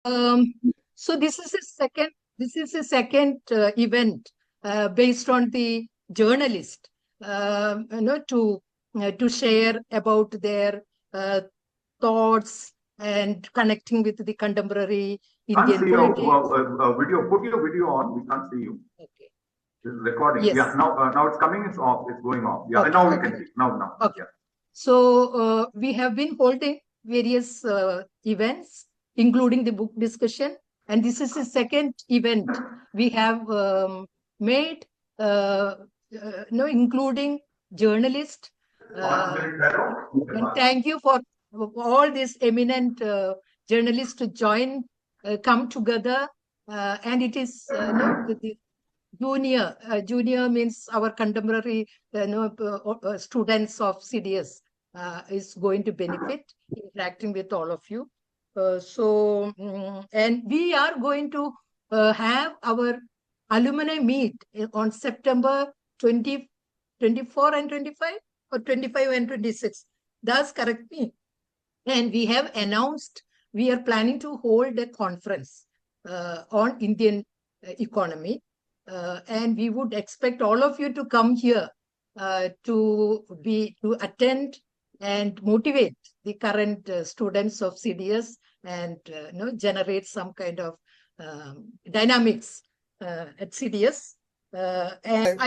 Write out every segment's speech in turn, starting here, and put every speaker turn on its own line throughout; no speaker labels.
Um, so this is a second event based on the journalist, to share about their thoughts and connecting with the contemporary
Can't
Indian
see your
politics.
video. Put your video on. We can't see you.
Okay.
This is recording. Yeah.
Yes.
Now it's coming. It's off. It's going off. Yeah.
Okay.
Now we
Okay.
can see. Now.
Okay.
Yeah.
So we have been holding various events, including the book discussion, and this is the second event we have made, including journalists. And thank you for all these eminent journalists to join, come together, and it is the junior means our contemporary students of CDS is going to benefit interacting with all of you. And we are going to have our alumni meet on September 20, 24 and 25, or 25 and 26. That's correct me. And we have announced we are planning to hold a conference on Indian economy. And we would expect all of you to come here to attend and motivate the current students of CDS and generate some kind of dynamics at CDS. And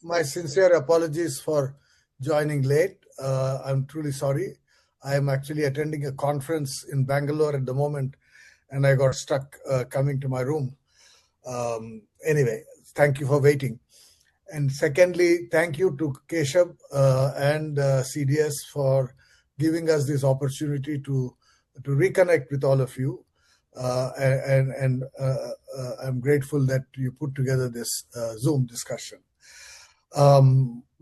My sincere apologies for joining late. I'm truly sorry. I'm actually attending a conference in Bangalore at the moment, and I got stuck coming to my room. Anyway, thank you for waiting. And secondly, thank you to Keshav and CDS for giving us this opportunity to reconnect with all of you. And I'm grateful that you put together this Zoom discussion.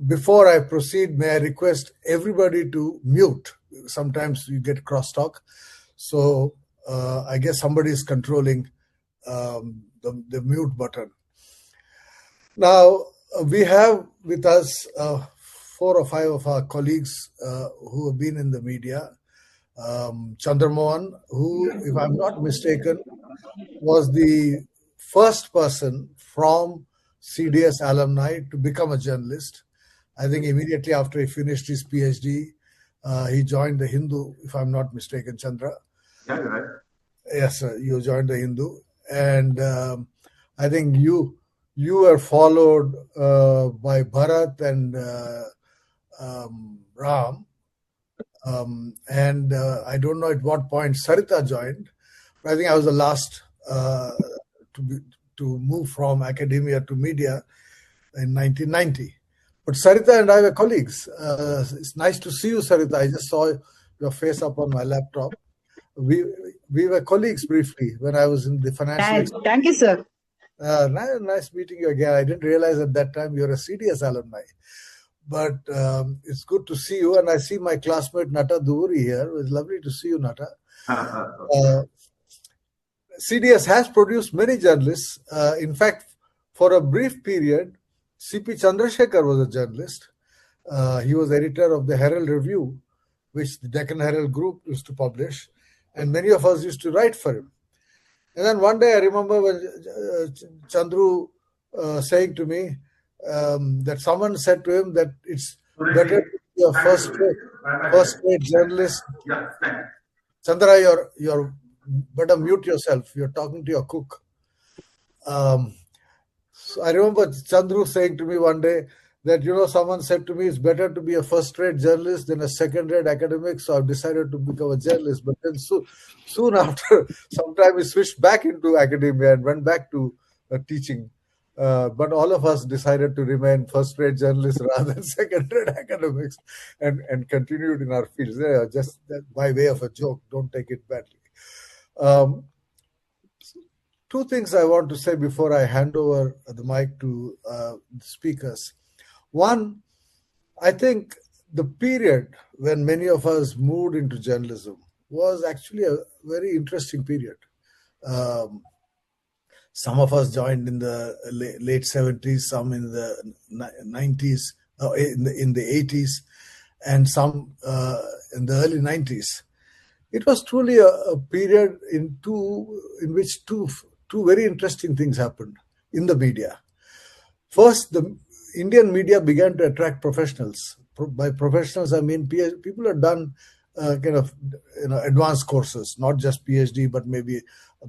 Before I proceed, may I request everybody to mute? Sometimes you get crosstalk. So I guess somebody is controlling the mute button. Now, we have with us 4 or 5 of our colleagues who have been in the media. Chandramohan, who, if I'm not mistaken, was the first person from CDS alumni to become a journalist. I think immediately after he finished his PhD, he joined the Hindu, if I'm not mistaken, Chandra.
Yeah, you're right.
Yes, sir, you joined the Hindu. And I think you were followed by Bharat and Ram. And I don't know at what point Sarita joined, but I think I was the last to move from academia to media in 1990. But Sarita and I were colleagues. It's nice to see you, Sarita. I just saw your face up on my laptop. We were colleagues briefly when I was in the financial.
Thank you, sir.
Nice meeting you again. I didn't realize at that time you're a CDS alumni. But it's good to see you. And I see my classmate Nata Duvuri here. It's lovely to see you, Nata. CDS has produced many journalists. In fact, for a brief period, C.P. Chandrasekhar was a journalist. He was editor of the Herald Review, which the Deccan Herald Group used to publish. And many of us used to write for him. And then one day I remember when Chandru saying to me that someone said to him that it's better to be a first-rate journalist. Chandra, you're better mute yourself. You're talking to your cook. So I remember Chandru saying to me one day that, someone said to me, it's better to be a first-rate journalist than a second-rate academic. So I've decided to become a journalist. But then soon after, sometime we switched back into academia and went back to teaching. But all of us decided to remain first-rate journalists rather than second-rate academics and continued in our fields. Just by way of a joke, don't take it badly. 2 things I want to say before I hand over the mic to the speakers. One, I think the period when many of us moved into journalism was actually a very interesting period. Some of us joined in the late 70s, some in the 90s, in the 80s, and some in the early 90s. it was truly a period in which two very interesting things happened in the media. First, the Indian media began to attract professionals. By professionals, I mean people have done kind of advanced courses, not just PhD, but maybe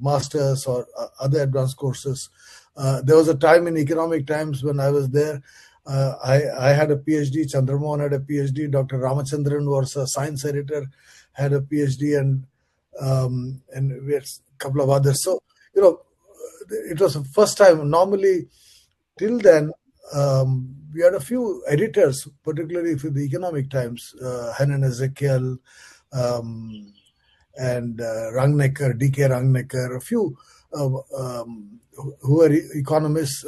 masters or other advanced courses. There was a time in Economic Times when I was there. I had a PhD. Chandramohan had a PhD. Dr. Ramachandran was a science editor, had a PhD, and we had a couple of others. So it was the first time. Normally, till then, we had a few editors, particularly for the Economic Times, Hanan Ezekiel and Rangnecker, D.K. Rangnecker, a few who were economists,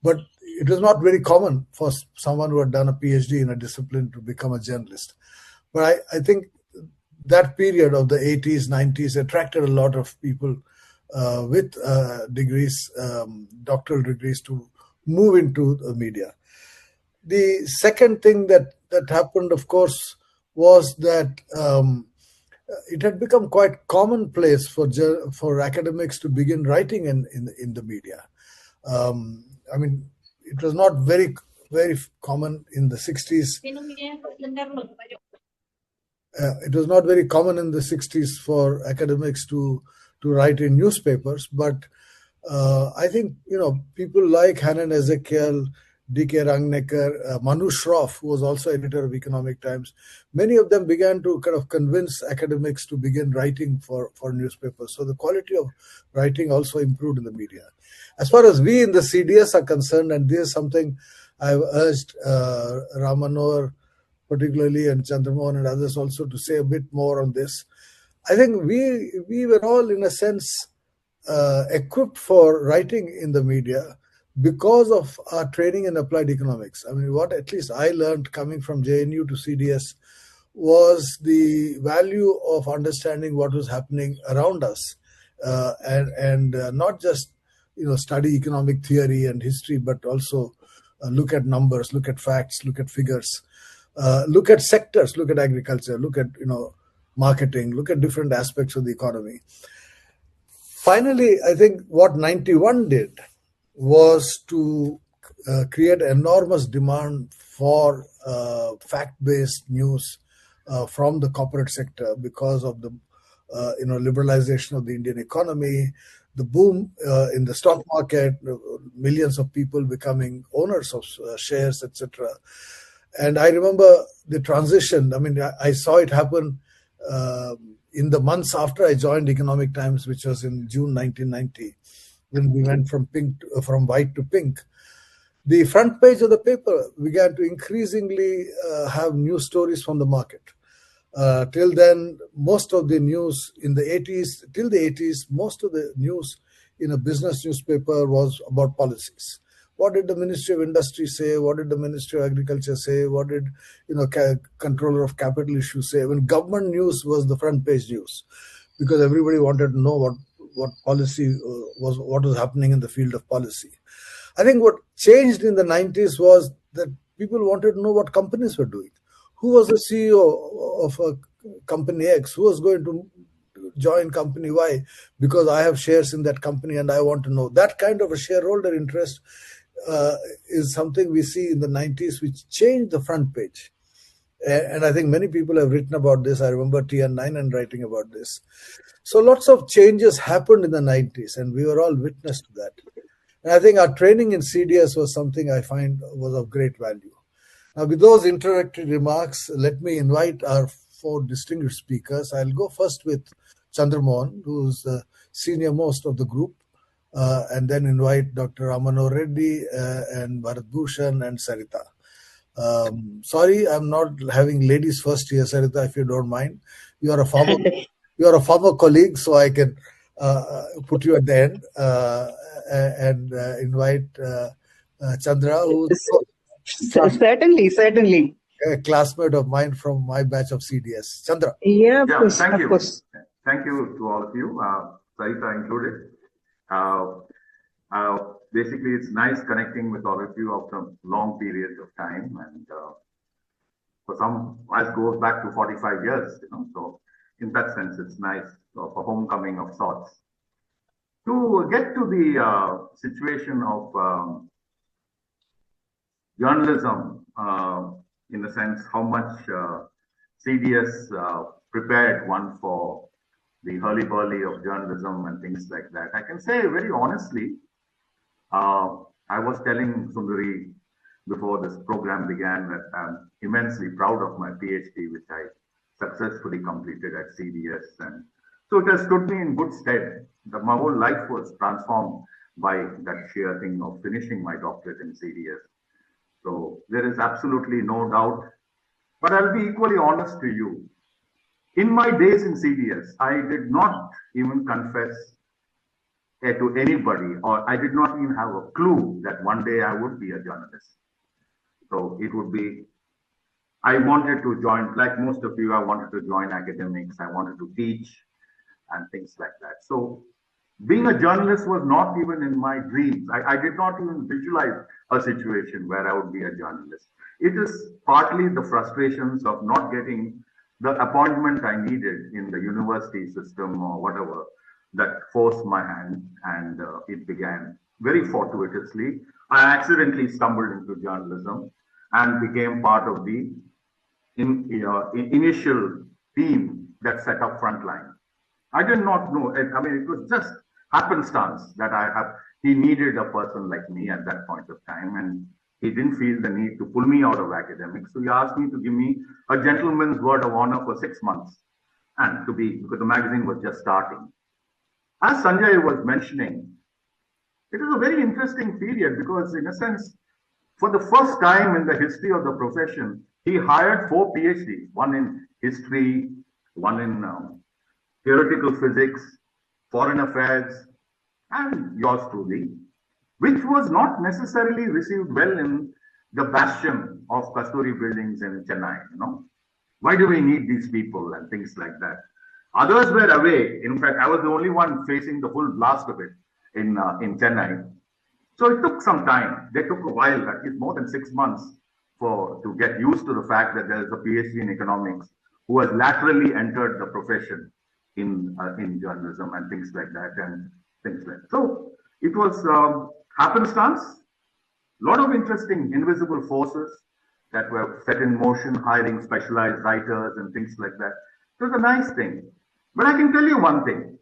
but it was not very common for someone who had done a PhD in a discipline to become a journalist. But I think that period of the 80s, 90s attracted a lot of people with degrees, doctoral degrees, to move into the media. The second thing that happened, of course, was that it had become quite commonplace for academics to begin writing in the media. I mean, it was not very common in the 60s. It was not very common in the 60s for academics to write in newspapers, but I think people like Hanan Ezekiel, D.K. Rangnecker, Manu Shroff, who was also editor of Economic Times, many of them began to kind of convince academics to begin writing for newspapers. So the quality of writing also improved in the media. As far as we in the CDS are concerned, and this is something I've urged Ram Manohar particularly, and Chandramohan and others also, to say a bit more on this. I think we were all, in a sense, equipped for writing in the media because of our training in applied economics. I mean, what at least I learned coming from JNU to CDS was the value of understanding what was happening around us, and not just study economic theory and history, but also look at numbers, look at facts, look at figures, look at sectors, look at agriculture, look at marketing, look at different aspects of the economy. Finally, I think what 91 did was to create enormous demand for fact-based news from the corporate sector because of the liberalization of the Indian economy, the boom in the stock market, millions of people becoming owners of shares, etc. And I remember the transition. I mean, I saw it happen in the months after I joined Economic Times, which was in June 1990, when we went from white to pink. The front page of the paper began to increasingly have news stories from the market. Till then, most of the news in the 80s, most of the news in a business newspaper was about policies. What did the Ministry of Industry say? What did the Ministry of Agriculture say? What did Controller of Capital Issues say? When government news was the front page news, because everybody wanted to know what policy what was happening in the field of policy. I think what changed in the 90s was that people wanted to know what companies were doing. Who was the CEO of a company X? Who was going to join company Y because I have shares in that company and I want to know? That kind of a shareholder interest is something we see in the 90s, which changed the front page. And I think many people have written about this. I remember T.N. Nayanan writing about this. So lots of changes happened in the 90s, and we were all witness to that. And I think our training in CDS was something I find was of great value. Now, with those introductory remarks, let me invite our four distinguished speakers. I'll go first with Chandramohan, who's the senior most of the group, and then invite Dr. Ramano Reddy and Bharat Bhushan and Sarita. Sorry, I'm not having ladies first here, Sarita, if you don't mind. You are a former colleague, so I can put you at the end and invite Chandra, who's
Certainly.
A
classmate of mine from my batch of CDS. Chandra.
Yeah,
thank you.
Of course.
Thank you to all of you, Sarita included. Basically, it's nice connecting with all of you after long periods of time, and for some, it goes back to 45 years. So in that sense, it's nice of a homecoming of sorts. To get to the situation of journalism, in the sense how much CDS prepared one for the hurly-burly of journalism and things like that. I can say very honestly, I was telling Sundari before this program began that I'm immensely proud of my PhD, which I successfully completed at CDS. And so it has stood me in good stead. My whole life was transformed by that sheer thing of finishing my doctorate in CDS. So there is absolutely no doubt. But I'll be equally honest to you. In my days in CDS, I did not even confess to anybody, or I did not even have a clue that one day I would be a journalist. So it would be, I wanted to join, like most of you, I wanted to join academics, I wanted to teach and things like that. So being a journalist was not even in my dreams. I did not even visualize a situation where I would be a journalist. It is partly the frustrations of not getting the appointment I needed in the university system or whatever that forced my hand, and it began very fortuitously. I accidentally stumbled into journalism and became part of the initial team that set up Frontline. I did not know, I mean, it was just happenstance that he needed a person like me at that point of time, and he didn't feel the need to pull me out of academics. So he asked me to give me a gentleman's word of honor for 6 months, and because the magazine was just starting. As Sanjay was mentioning, it was a very interesting period because, in a sense, for the first time in the history of the profession, he hired 4 PhDs, one in history, one in theoretical physics, foreign affairs, and yours truly, which was not necessarily received well in the bastion of Kasturi buildings in Chennai. Why do we need these people and things like that? Others were away. In fact, I was the only one facing the full blast of it in Chennai. So it took some time. They took a while, at least more than 6 months, to get used to the fact that there is a PhD in economics who has laterally entered the profession in journalism and things like that So it was happenstance, a lot of interesting invisible forces that were set in motion, hiring specialized writers and things like that. It was a nice thing. But I can tell you one thing,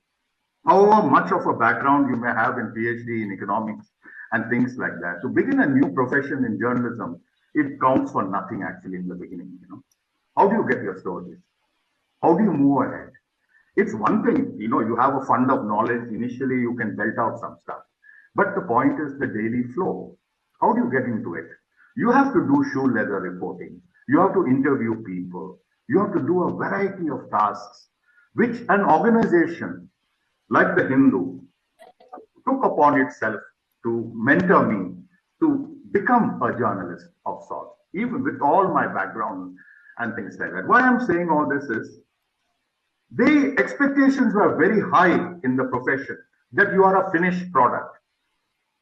however much of a background you may have in PhD in economics and things like that, to begin a new profession in journalism, it counts for nothing actually in the beginning. How do you get your stories? How do you move ahead? It's one thing, you have a fund of knowledge. Initially, you can belt out some stuff. But the point is the daily flow. How do you get into it? You have to do shoe leather reporting. You have to interview people. You have to do a variety of tasks, which an organization like the Hindu took upon itself to mentor me to become a journalist of sorts, even with all my background and things like that. Why I'm saying all this is, the expectations were very high in the profession that you are a finished product.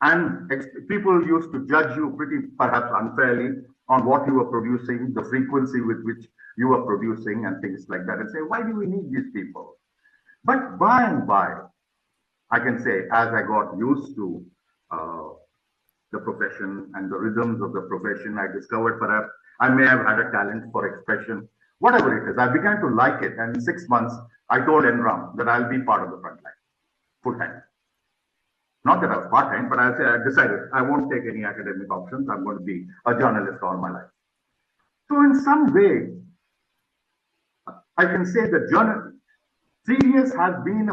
And people used to judge you pretty perhaps unfairly on what you were producing, the frequency with which you were producing and things like that, and say, why do we need these people? But by and by, I can say, as I got used to the profession and the rhythms of the profession, I discovered perhaps I may have had a talent for expression. Whatever it is, I began to like it. And in 6 months, I told Enram that I'll be part of the front line, full time. Not that I was part time, but I decided I won't take any academic options. I'm going to be a journalist all my life. So in some way, I can say that CDS has been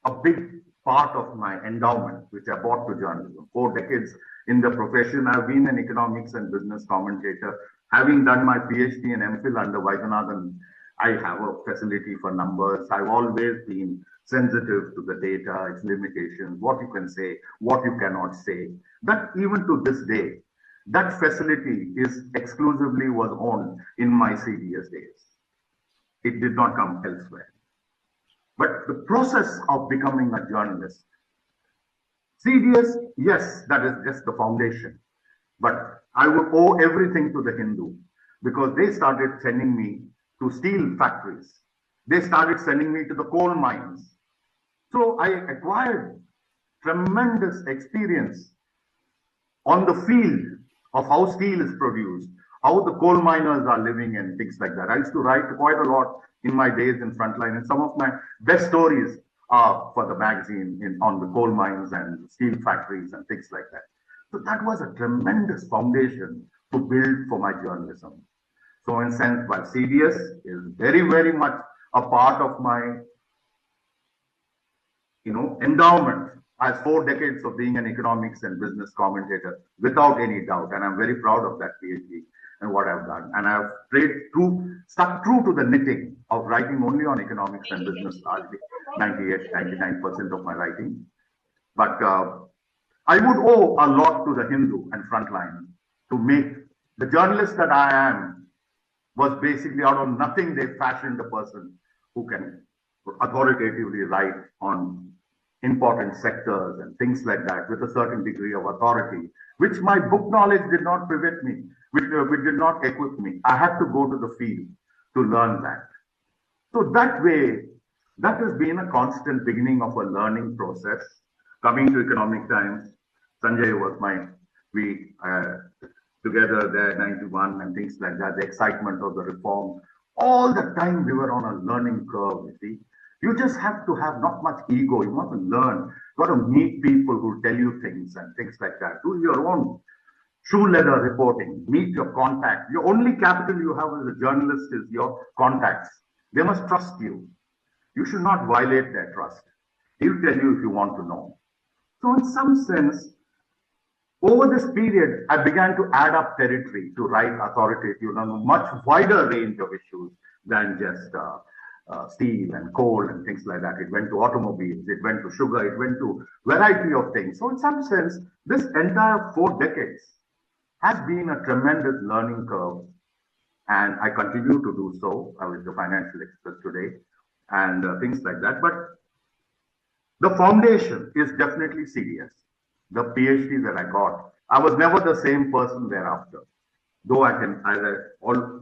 a big part of my endowment, which I brought to journalism. 4 decades in the profession, I've been an economics and business commentator. Having done my PhD and MPhil under Vaidyanathan, I have a facility for numbers. I've always been sensitive to the data, its limitations, what you can say, what you cannot say. That even to this day, that facility is exclusively was owned in my CDS days. It did not come elsewhere. But the process of becoming a journalist, CDS, yes, that is just the foundation. But I would owe everything to the Hindu because they started sending me to steel factories. they started sending me to the coal mines. So I acquired tremendous experience on the field of how steel is produced, how the coal miners are living and things like that. I used to write quite a lot in my days in Frontline, and some of my best stories are for the magazine on the coal mines and steel factories and things like that. So that was a tremendous foundation to build for my journalism. So in a sense, while CDS is very, very much a part of my, endowment as 4 decades of being an economics and business commentator, without any doubt. And I'm very proud of that PhD and what I've done. And I've stuck true to the knitting of writing only on economics and business, largely 98, 99% of my writing. But I would owe a lot to the Hindu and Frontline to make the journalist that I am. Was basically out of nothing, they fashioned a person who can authoritatively write on important sectors and things like that with a certain degree of authority, which my book knowledge did not prevent me, which did not equip me. I had to go to the field to learn that. So that way, that has been a constant beginning of a learning process. Coming to Economic Times, Sanjay was we together there, 91 and things like that, the excitement of the reform. All the time we were on a learning curve, you see. You just have to have not much ego. You want to learn. You want to meet people who tell you things and things like that. Do your own shoe leather reporting. Meet your contact. Your only capital you have as a journalist is your contacts. They must trust you. You should not violate their trust. He'll tell you if you want to know. So in some sense, over this period, I began to add up territory to write authoritative on a much wider range of issues than just steel and coal and things like that. It went to automobiles, it went to sugar, it went to variety of things. So in some sense, this entire 4 decades has been a tremendous learning curve, and I continue to do so. I was the Financial Express today and things like that. But the foundation is definitely CDS. The PhD that I got, I was never the same person thereafter. Though I can, as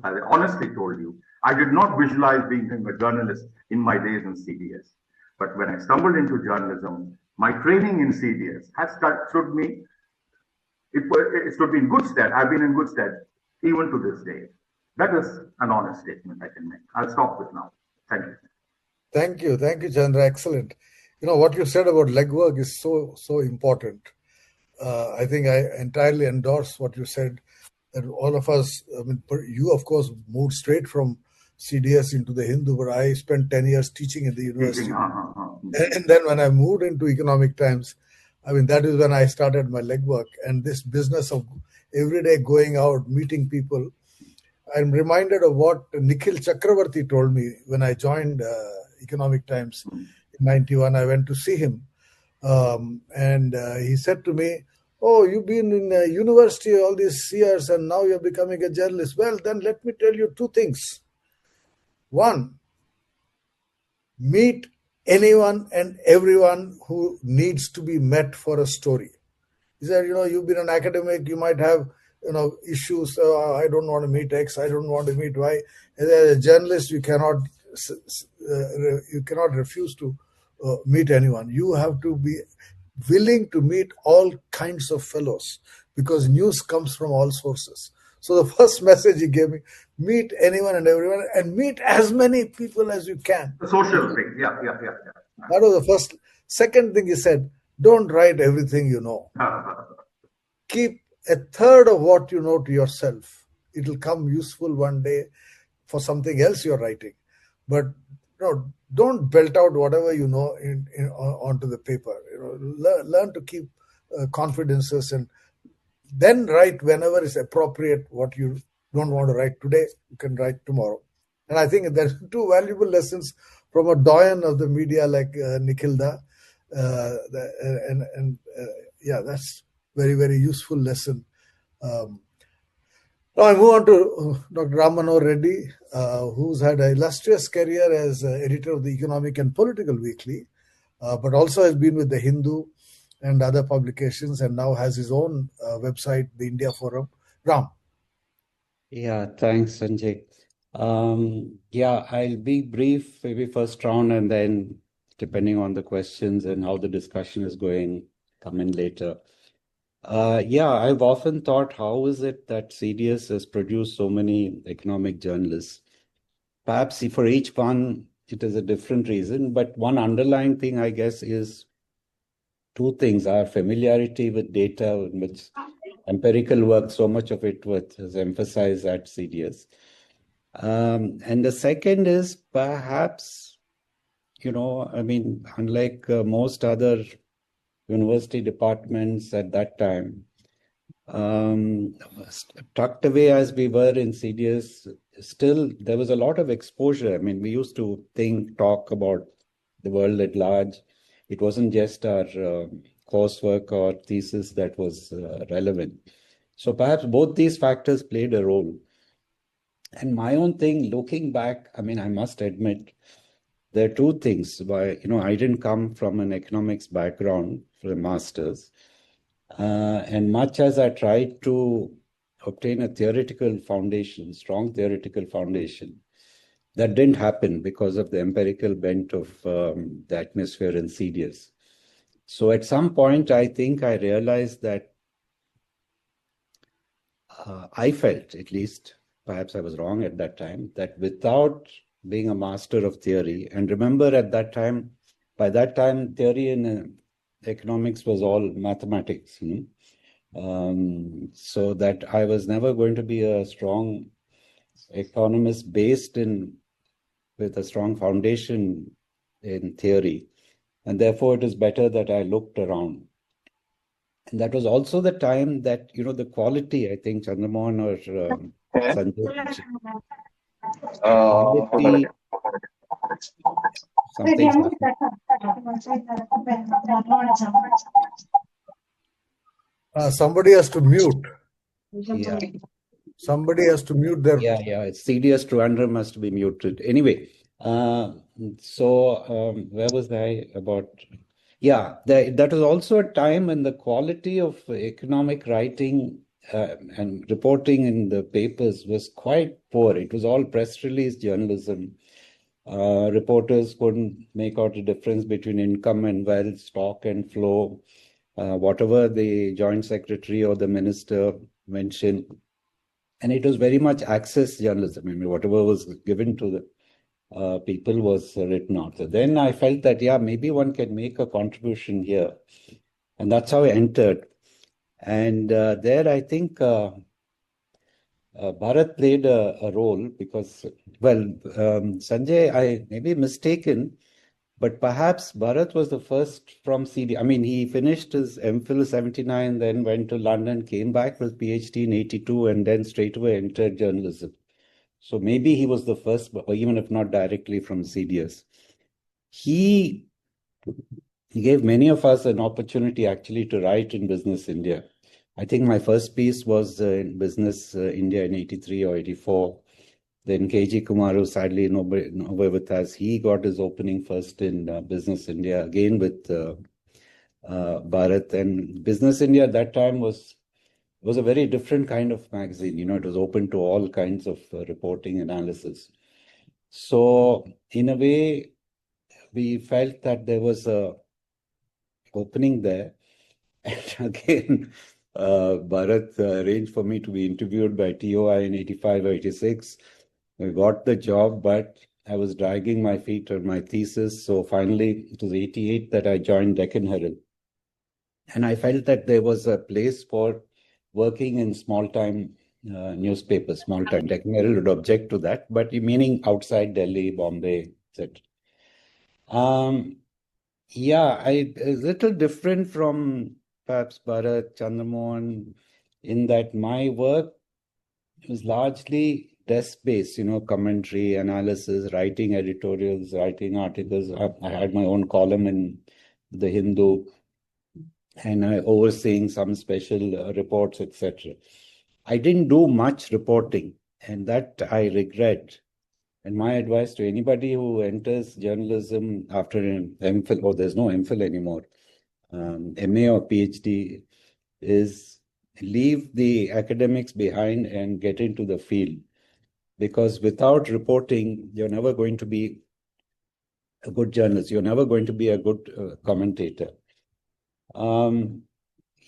I honestly told you, I did not visualize being a journalist in my days in CDS. But when I stumbled into journalism, my training in CDS has stood me, it stood me in good stead. I've been in good stead even to this day. That is an honest statement I can make. I'll stop with now. Thank you.
Thank you, Chandra. Excellent. What you said about legwork is so important. I think I entirely endorse what you said, that all of us, you of course moved straight from CDS into the Hindu, but I spent 10 years teaching in the university. And then when I moved into Economic Times, that is when I started my legwork, and this business of every day going out, meeting people. I'm reminded of what Nikhil Chakravarti told me when I joined Economic Times in 91. I went to see him. And he said to me, "Oh, you've been in university all these years and now you're becoming a journalist. Well, then let me tell you 2 things. One, meet anyone and everyone who needs to be met for a story." He said, you've been an academic, you might have, issues. I don't want to meet X, I don't want to meet Y. As a journalist, you cannot refuse to meet anyone. You have to be willing to meet all kinds of fellows, because news comes from all sources. So the first message he gave me, meet anyone and everyone, and meet as many people as you can.
The social thing, yeah.
That was the first. Second thing he said, don't write everything you know. Keep a third of what you know to yourself. It will come useful one day for something else you're writing. But don't belt out whatever you know onto the paper. Learn to keep confidences, and then write whenever is appropriate. What you don't want to write today, you can write tomorrow. And I think there's 2 valuable lessons from a doyen of the media like Nikhilda. That's very, very useful lesson. Now I move on to Dr. Ram Manohar Reddy, who's had an illustrious career as editor of the Economic and Political Weekly, but also has been with the Hindu and other publications, and now has his own website, the India Forum. Ram.
Yeah, thanks, Sanjay. Yeah, I'll be brief, maybe first round, and then depending on the questions and how the discussion is going, come in later. Yeah, I've often thought, how is it that CDS has produced so many economic journalists? Perhaps for each one, it is a different reason, but one underlying thing, I guess, is two things: our familiarity with data, which empirical work, so much of it was emphasized at CDS. And the second is perhaps, I mean, unlike most other university departments at that time, tucked away as we were in CDS, still there was a lot of exposure. I mean, we used to talk about the world at large. It wasn't just our coursework or thesis that was relevant. So perhaps both these factors played a role. And my own thing, looking back, I mean, I must admit, there are two things. Why, I didn't come from an economics background for a master's. And much as I tried to obtain a theoretical foundation, strong theoretical foundation, that didn't happen because of the empirical bent of the atmosphere in CDS. So at some point, I think I realized that I felt, at least, perhaps I was wrong at that time, that without being a master of theory, and remember at that time, by that time, theory in economics was all mathematics, so that I was never going to be a strong economist with a strong foundation in theory. And therefore, it is better that I looked around. And that was also the time that, the quality, I think, Chandramohan or Sanjay mentioned, quality, something's happened.
Somebody has to mute.
Yeah.
Somebody has to mute their.
Yeah. It's CDS Trivandrum must be muted. Anyway, where was I about? Yeah, that was also a time when the quality of economic writing and reporting in the papers was quite poor. It was all press release journalism. Reporters couldn't make out a difference between income and wealth, stock and flow, whatever the joint secretary or the minister mentioned. And it was very much access journalism. I mean, whatever was given to the people was written out. So then I felt that, maybe one can make a contribution here. And that's how I entered. And there I think Bharat played a role because, Sanjay, I may be mistaken, but perhaps Bharat was the first from CD. I mean, he finished his MPhil 79, then went to London, came back with PhD in 82, and then straight away entered journalism. So maybe he was the first, even if not directly from CDS. He gave many of us an opportunity actually to write in Business India. I think my first piece was in Business India in 83 or 84. Then KG Kumaru, sadly no with us, he got his opening first in Business India, again with Bharat. And Business India at that time was a very different kind of magazine. It was open to all kinds of reporting analysis. So in a way, we felt that there was a opening there. And again, Bharat arranged for me to be interviewed by TOI in 85 or 86. I got the job, but I was dragging my feet on my thesis. So finally, it was 88 that I joined Deccan Herald. And I felt that there was a place for working in small-time newspapers, small-time. Deccan Herald would object to that, but meaning outside Delhi, Bombay, etc. A little different from perhaps Bharat, Chandramohan, in that my work was largely desk-based, commentary, analysis, writing editorials, writing articles. I had my own column in the Hindu, and I overseeing some special reports, etc. I didn't do much reporting, and that I regret. And my advice to anybody who enters journalism after an MPhil, there's no MPhil anymore, MA or PhD, is leave the academics behind and get into the field. because without reporting, you're never going to be a good journalist. You're never going to be a good commentator.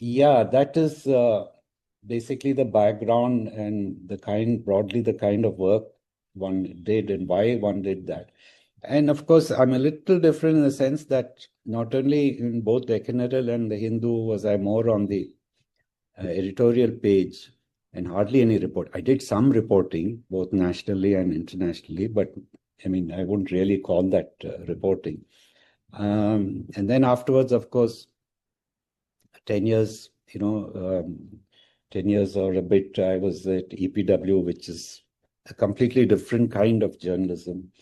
Yeah, that is basically the background and broadly the kind of work one did and why one did that. And of course, I'm a little different in the sense that not only in both Deccan Herald and the Hindu was I more on the editorial page and hardly any report. I did some reporting, both nationally and internationally, but I mean, I wouldn't really call that reporting. And then afterwards, of course, 10 years, 10 years or a bit, I was at EPW, which is a completely different kind of journalism.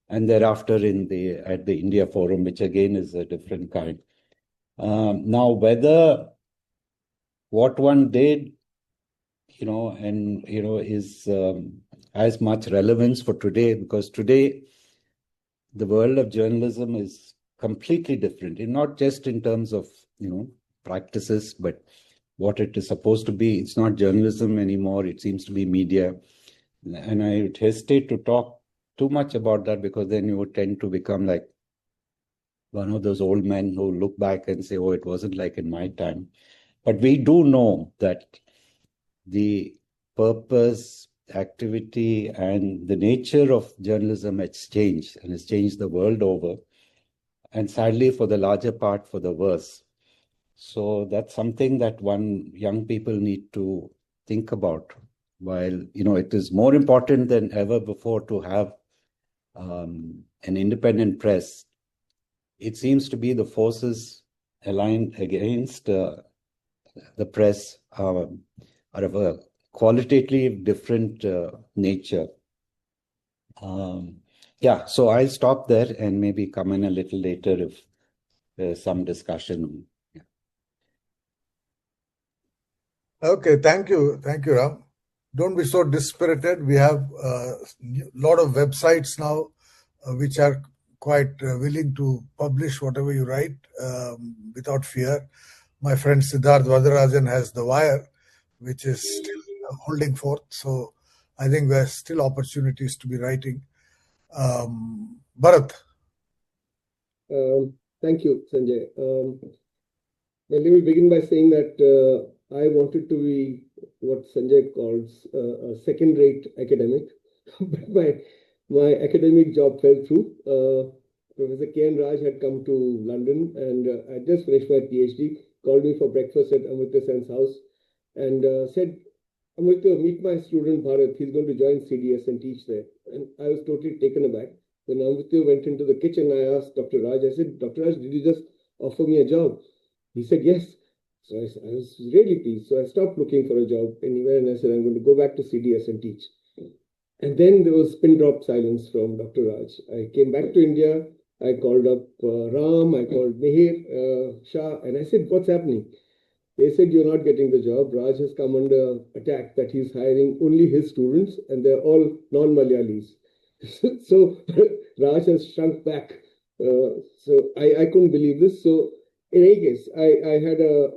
And thereafter at the India Forum, which again is a different kind. Now, whether what one did, is as much relevance for today, because today the world of journalism is completely different, and not just in terms of, practices, but what it is supposed to be. It's not journalism anymore. It seems to be media. And I would hesitate to talk too much about that, because then you would tend to become like one of those old men who look back and say, oh, it wasn't like in my time. But we do know that the purpose, activity, and the nature of journalism has changed, and has changed the world over. And sadly, for the larger part, for the worse. So that's something that young people need to think about. While, it is more important than ever before to have an independent press, it seems to be the forces aligned against the press are of a qualitatively different nature. Yeah, so I'll stop there and maybe come in a little later if there's some discussion.
Okay, thank you, Ram. Don't be so dispirited. We have a lot of websites now which are quite willing to publish whatever you write without fear. My friend Siddharth Vadarajan has The Wire, which is still holding forth. So I think there are still opportunities to be writing. Bharat.
Thank you, Sanjay. Well, let me begin by saying that I wanted to be what Sanjay calls a second-rate academic, but my academic job fell through. Professor K.N. Raj had come to London, and I just finished my PhD, called me for breakfast at Amrita Sen's house, and said, Amrita, meet my student Bharat. He's going to join CDS and teach there. And I was totally taken aback. When Amrita went into the kitchen, I asked Dr. Raj, I said, Dr. Raj, did you just offer me a job? He said, yes. So I was really pleased. So I stopped looking for a job anywhere, and I said, I'm going to go back to CDS and teach. And then there was pin drop silence from Dr. Raj. I came back to India. I called up Ram. I called Mihir Shah, and I said, what's happening? They said, you're not getting the job. Raj has come under attack that he's hiring only his students, and they're all non-Malayalis. So Raj has shrunk back. So I couldn't believe this. So in any case, I had a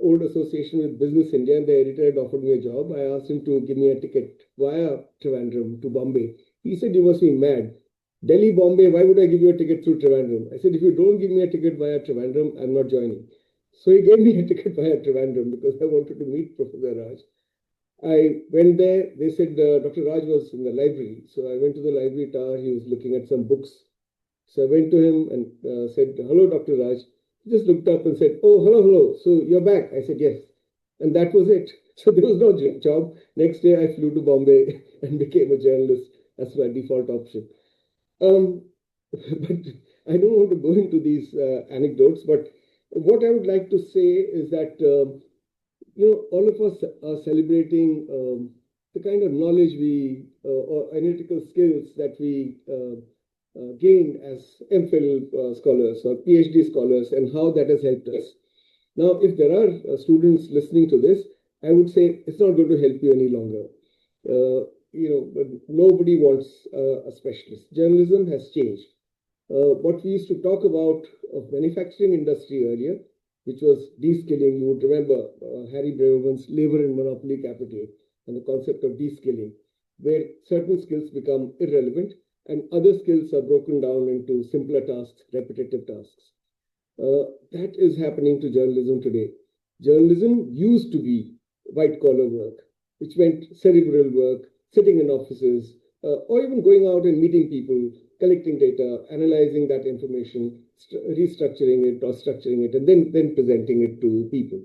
old association with Business India, and the editor had offered me a job. I asked him to give me a ticket via Trivandrum to Bombay. He said, you must be mad. Delhi, Bombay, why would I give you a ticket through Trivandrum? I said, if you don't give me a ticket via Trivandrum, I'm not joining. So he gave me a ticket via Trivandrum because I wanted to meet Professor Raj. I went there. They said Dr. Raj was in the library. So I went to the library tower. He was looking at some books. So I went to him and said, hello, Dr. Raj. He just looked up and said, oh, hello. So you're back? I said, yes. And that was it. So there was no job. Next day, I flew to Bombay and became a journalist. That's my default option. But I don't want to go into these anecdotes. But what I would like to say is that, all of us are celebrating the kind of knowledge or analytical skills that we gained as MPhil scholars or PhD scholars, and how that has helped us. Now, if there are students listening to this, I would say it's not going to help you any longer. But nobody wants a specialist. Journalism has changed. What we used to talk about of manufacturing industry earlier, which was de-skilling. You would remember Harry Brewerman's Labor and Monopoly Capital and the concept of de-skilling. where certain skills become irrelevant and other skills are broken down into simpler tasks, repetitive tasks. That is happening to journalism today. Journalism used to be white-collar work, which meant cerebral work, sitting in offices, or even going out and meeting people, collecting data, analyzing that information, restructuring it or structuring it, and then presenting it to people.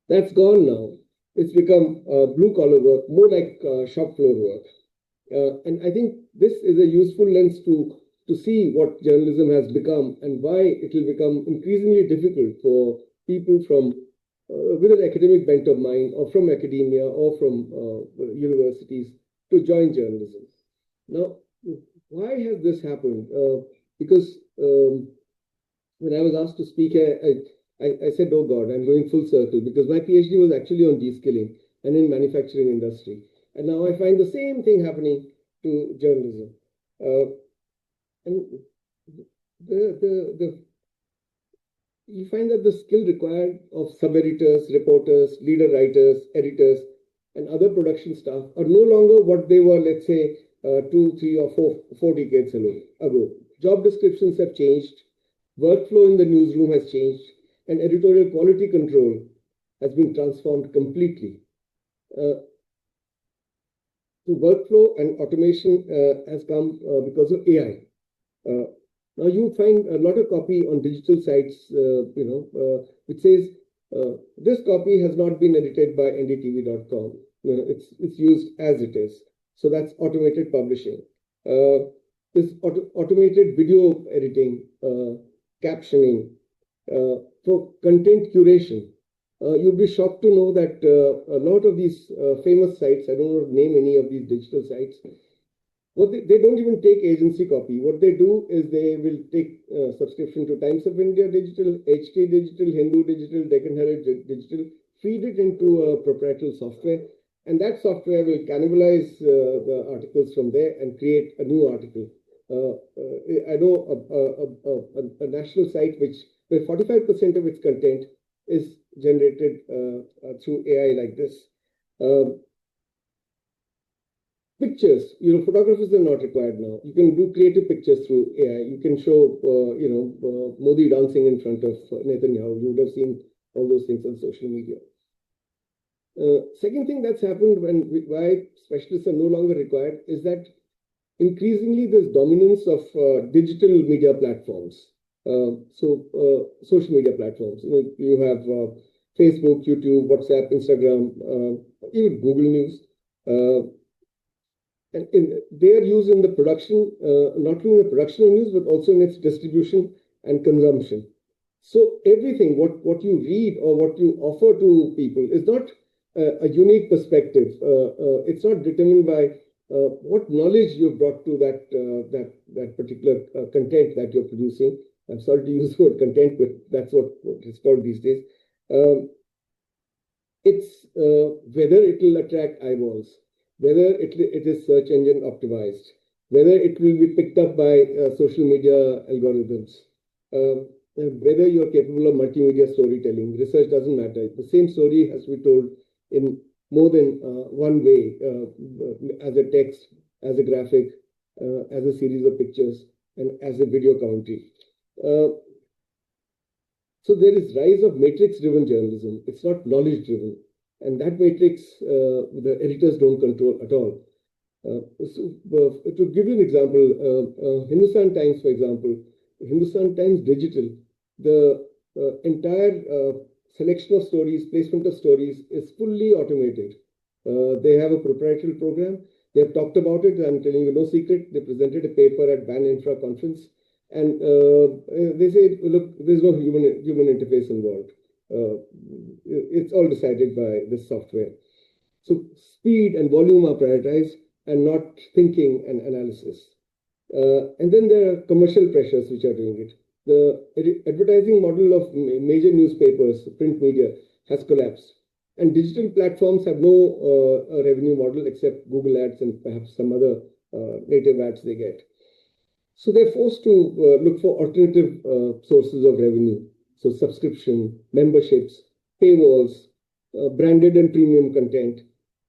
That's gone now. It's become blue-collar work, more like shop floor work. And I think this is a useful lens to see what journalism has become and why it will become increasingly difficult for people from with an academic bent of mind or from academia or from universities to join journalism. Now, why has this happened? Because when I was asked to speak, I said, oh God, I'm going full circle, because my PhD was actually on de-skilling and in manufacturing industry. And now I find the same thing happening to journalism. And you find that the skill required of sub-editors, reporters, leader writers, editors, and other production staff are no longer what they were, let's say, 2, 3, or 4 decades ago. Job descriptions have changed, workflow in the newsroom has changed, and editorial quality control has been transformed completely. So workflow and automation has come because of AI. Now you find a lot of copy on digital sites, which says this copy has not been edited by ndtv.com. It's used as it is. So that's automated publishing. This automated video editing, captioning, for content curation. You'll be shocked to know that a lot of these famous sites, I don't want to name any of these digital sites, they don't even take agency copy. What they do is they will take subscription to Times of India Digital, HT Digital, Hindu Digital, Deccan Herald Digital, feed it into a proprietary software, and that software will cannibalize the articles from there and create a new article. I know a national site where 45% of its content is generated through AI like this. Pictures, photographers are not required now. You can do creative pictures through AI. You can show, Modi dancing in front of Netanyahu. You would have seen all those things on social media. Second thing that's happened why specialists are no longer required is that increasingly there's dominance of digital media platforms. Social media platforms. You have Facebook, YouTube, WhatsApp, Instagram, even Google News. And they are used in the production, not only in the production of news, but also in its distribution and consumption. So everything, what you read or what you offer to people is not a unique perspective. It's not determined by what knowledge you've brought to that particular content that you're producing. I'm sorry to use the word content, but that's what it's called these days. It's whether it will attract eyeballs, whether it is search engine optimized, whether it will be picked up by social media algorithms, whether you're capable of multimedia storytelling. Research doesn't matter. The same story has to be told in more than one way, as a text, as a graphic, as a series of pictures, and as a video commentary. So there is rise of matrix-driven journalism. It's not knowledge-driven. And that matrix, the editors don't control at all. To give you an example, Hindustan Times, for example, Hindustan Times Digital, the entire selection of stories, placement of stories is fully automated. They have a proprietary program. They have talked about it. I'm telling you no secret. They presented a paper at Ban Infra conference. And they say, look, there's no human interface involved. It's all decided by this software. So speed and volume are prioritized and not thinking and analysis. And then there are commercial pressures which are doing it. The advertising model of major newspapers, print media, has collapsed. And digital platforms have no revenue model except Google ads and perhaps some other native ads they get. So they're forced to look for alternative sources of revenue. So subscription, memberships, paywalls, branded and premium content.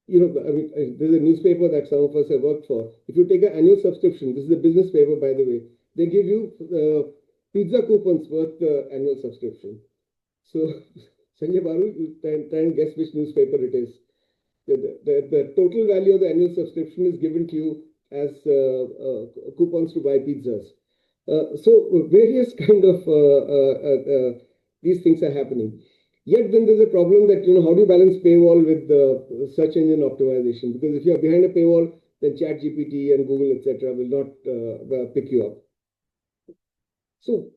there's a newspaper that some of us have worked for. If you take an annual subscription, this is a business paper, by the way, they give you pizza coupons worth the annual subscription. So, Sanjay Baru, you try and guess which newspaper it is. The total value of the annual subscription is given to you as coupons to buy pizzas. So various kind of these things are happening. Yet then there's a problem that, how do you balance paywall with the search engine optimization? Because if you're behind a paywall, then ChatGPT and Google, etc., will not pick you up. So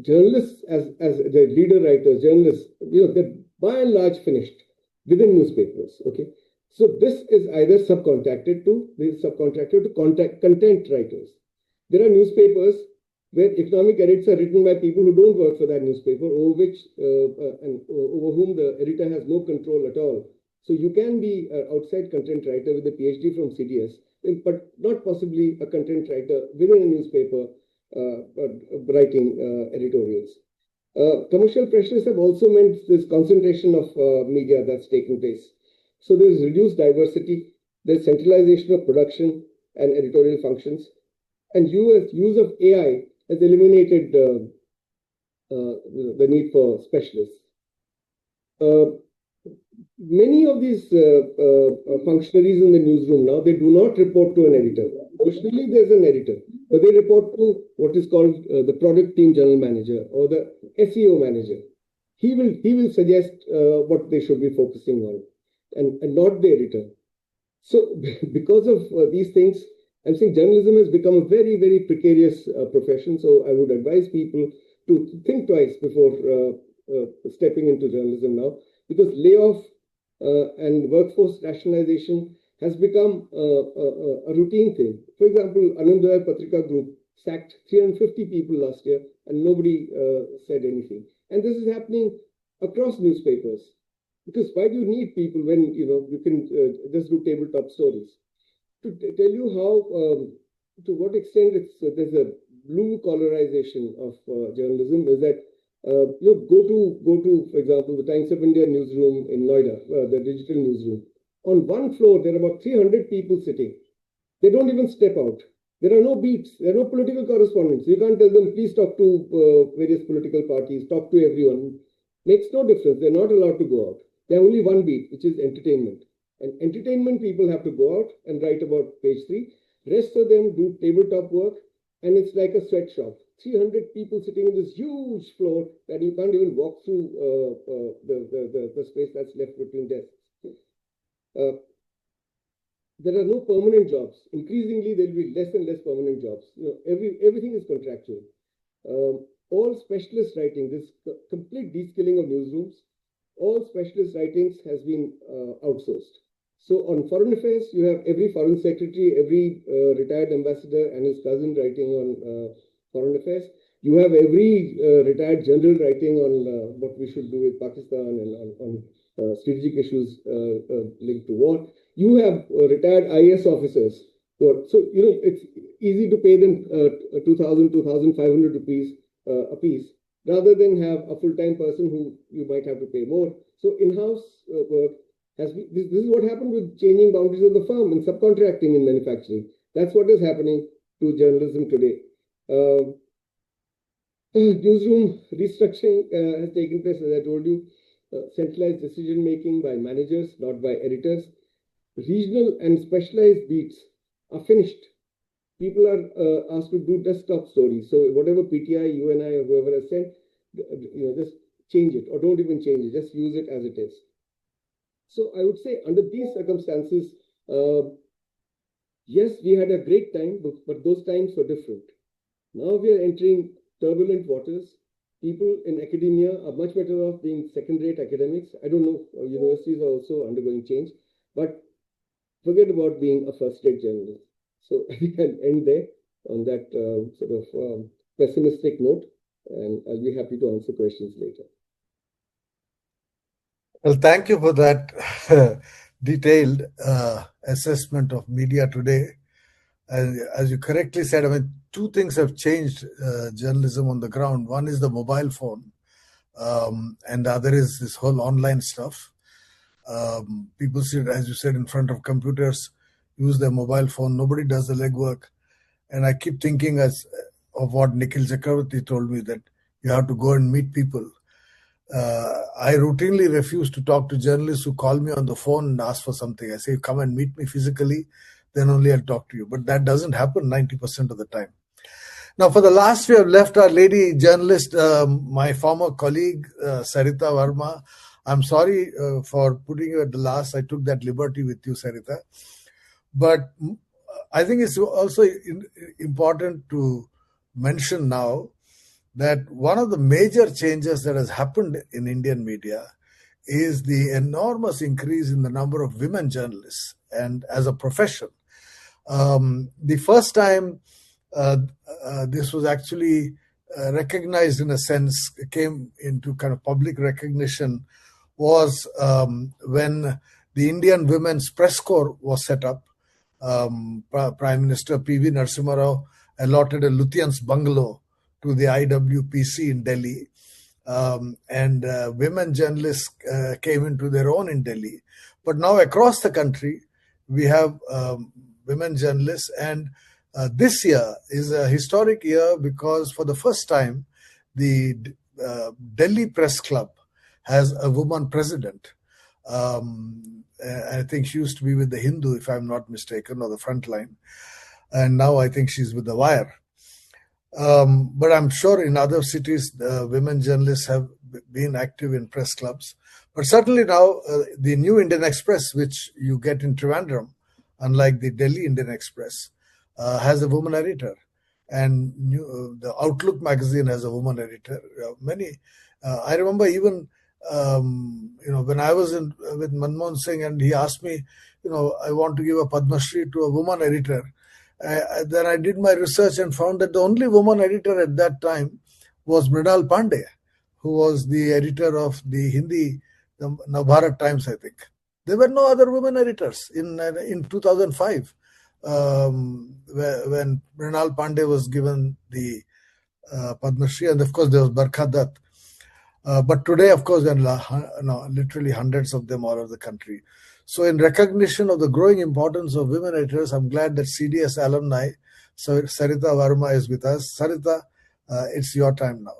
journalists, as the leader writers, journalists, they're by and large finished within newspapers. Okay, so this is either subcontracted to content writers. There are newspapers where economic edits are written by people who don't work for that newspaper, over whom the editor has no control at all. So you can be an outside content writer with a PhD from CDS, but not possibly a content writer within a newspaper writing editorials. Commercial pressures have also meant this concentration of media that's taking place. So there's reduced diversity, there's centralization of production and editorial functions, and use of AI has eliminated the need for specialists. Many of these functionaries in the newsroom now, they do not report to an editor. Usually there's an editor, but they report to what is called the product team general manager or the SEO manager. He will suggest what they should be focusing on, and not the editor. So because of these things, I'm saying journalism has become a very, very precarious profession. So I would advise people to think twice before stepping into journalism now, because layoff and workforce rationalization has become a routine thing. For example, Anandaya Patrika Group sacked 350 people last year and nobody said anything. And this is happening across newspapers. Because why do you need people when you can just do tabletop stories? To tell you how, to what extent there's a blue collarization of journalism is that go to, for example, the Times of India newsroom in Noida, the digital newsroom. On one floor, there are about 300 people sitting. They don't even step out. There are no beats. There are no political correspondents. You can't tell them, please talk to various political parties, talk to everyone. Makes no difference. They're not allowed to go out. They have only one beat, which is entertainment. And entertainment people have to go out and write about page 3. Rest of them do tabletop work, and it's like a sweatshop. 300 people sitting in this huge floor that you can't even walk through the space that's left between desks. There are no permanent jobs. Increasingly, there will be less and less permanent jobs. Everything is contractual. All specialist writing, this complete de-skilling of newsrooms, all specialist writings has been outsourced. So on foreign affairs, you have every foreign secretary, every retired ambassador and his cousin writing on foreign affairs. You have every retired general writing on what we should do with Pakistan and on strategic issues linked to war. You have retired IAS officers. So, it's easy to pay them 2,000, 2,500 rupees a piece, rather than have a full-time person who you might have to pay more. So in-house work this is what happened with changing boundaries of the firm and subcontracting in manufacturing. That's what is happening to journalism today. Newsroom restructuring has taken place, as I told you. Centralized decision-making by managers, not by editors. Regional and specialized beats are finished. People are asked to do desktop stories. So whatever PTI, UNI, or whoever has sent, just change it, or don't even change it. Just use it as it is. So I would say under these circumstances, yes, we had a great time, but those times were different. Now we are entering turbulent waters. People in academia are much better off being second-rate academics. I don't know, universities are also undergoing change, but forget about being a first-rate journalist. So I think I'll end there on that sort of pessimistic note, and I'll be happy to answer questions later.
Well, thank you for that detailed assessment of media today. As you correctly said, two things have changed journalism on the ground. One is the mobile phone, and the other is this whole online stuff. People sit, as you said, in front of computers, use their mobile phone. Nobody does the legwork. And I keep thinking of what Nikhil Chakravarti told me, that you have to go and meet people. I routinely refuse to talk to journalists who call me on the phone and ask for something. I say, come and meet me physically, then only I'll talk to you. But that doesn't happen 90% of the time. Now, for the last, we have left our lady journalist, my former colleague, Sarita Verma. I'm sorry for putting you at the last. I took that liberty with you, Sarita. But I think it's also important to mention now that one of the major changes that has happened in Indian media is the enormous increase in the number of women journalists and as a profession. The first time this was actually recognized, in a sense, came into kind of public recognition, was when the Indian Women's Press Corps was set up. Prime Minister P.V. Narasimha Rao allotted a Lutyens bungalow to the IWPC in Delhi, and women journalists came into their own in Delhi. But now across the country, we have women journalists, and this year is a historic year because for the first time, the Delhi Press Club has a woman president. I think she used to be with the Hindu, if I'm not mistaken, or the Frontline. And now I think she's with the Wire. But I'm sure in other cities, women journalists have been active in press clubs. But certainly now, the New Indian Express, which you get in Trivandrum, unlike the Delhi Indian Express, has a woman editor. And the Outlook magazine has a woman editor. I remember even when I was with Manmohan Singh and he asked me, I want to give a Padma Shri to a woman editor. Then I did my research and found that the only woman editor at that time was Mrinal Pandey, who was the editor of the Hindi, the Navbharat Times, I think. There were no other women editors in 2005 when Mrinal Pandey was given the Padma Shri, and of course there was Barkha Dutt. But today, of course, there are literally hundreds of them all over the country. So in recognition of the growing importance of women editors, I'm glad that CDS alumni, so Sarita Verma, is with us. Sarita, it's your time now.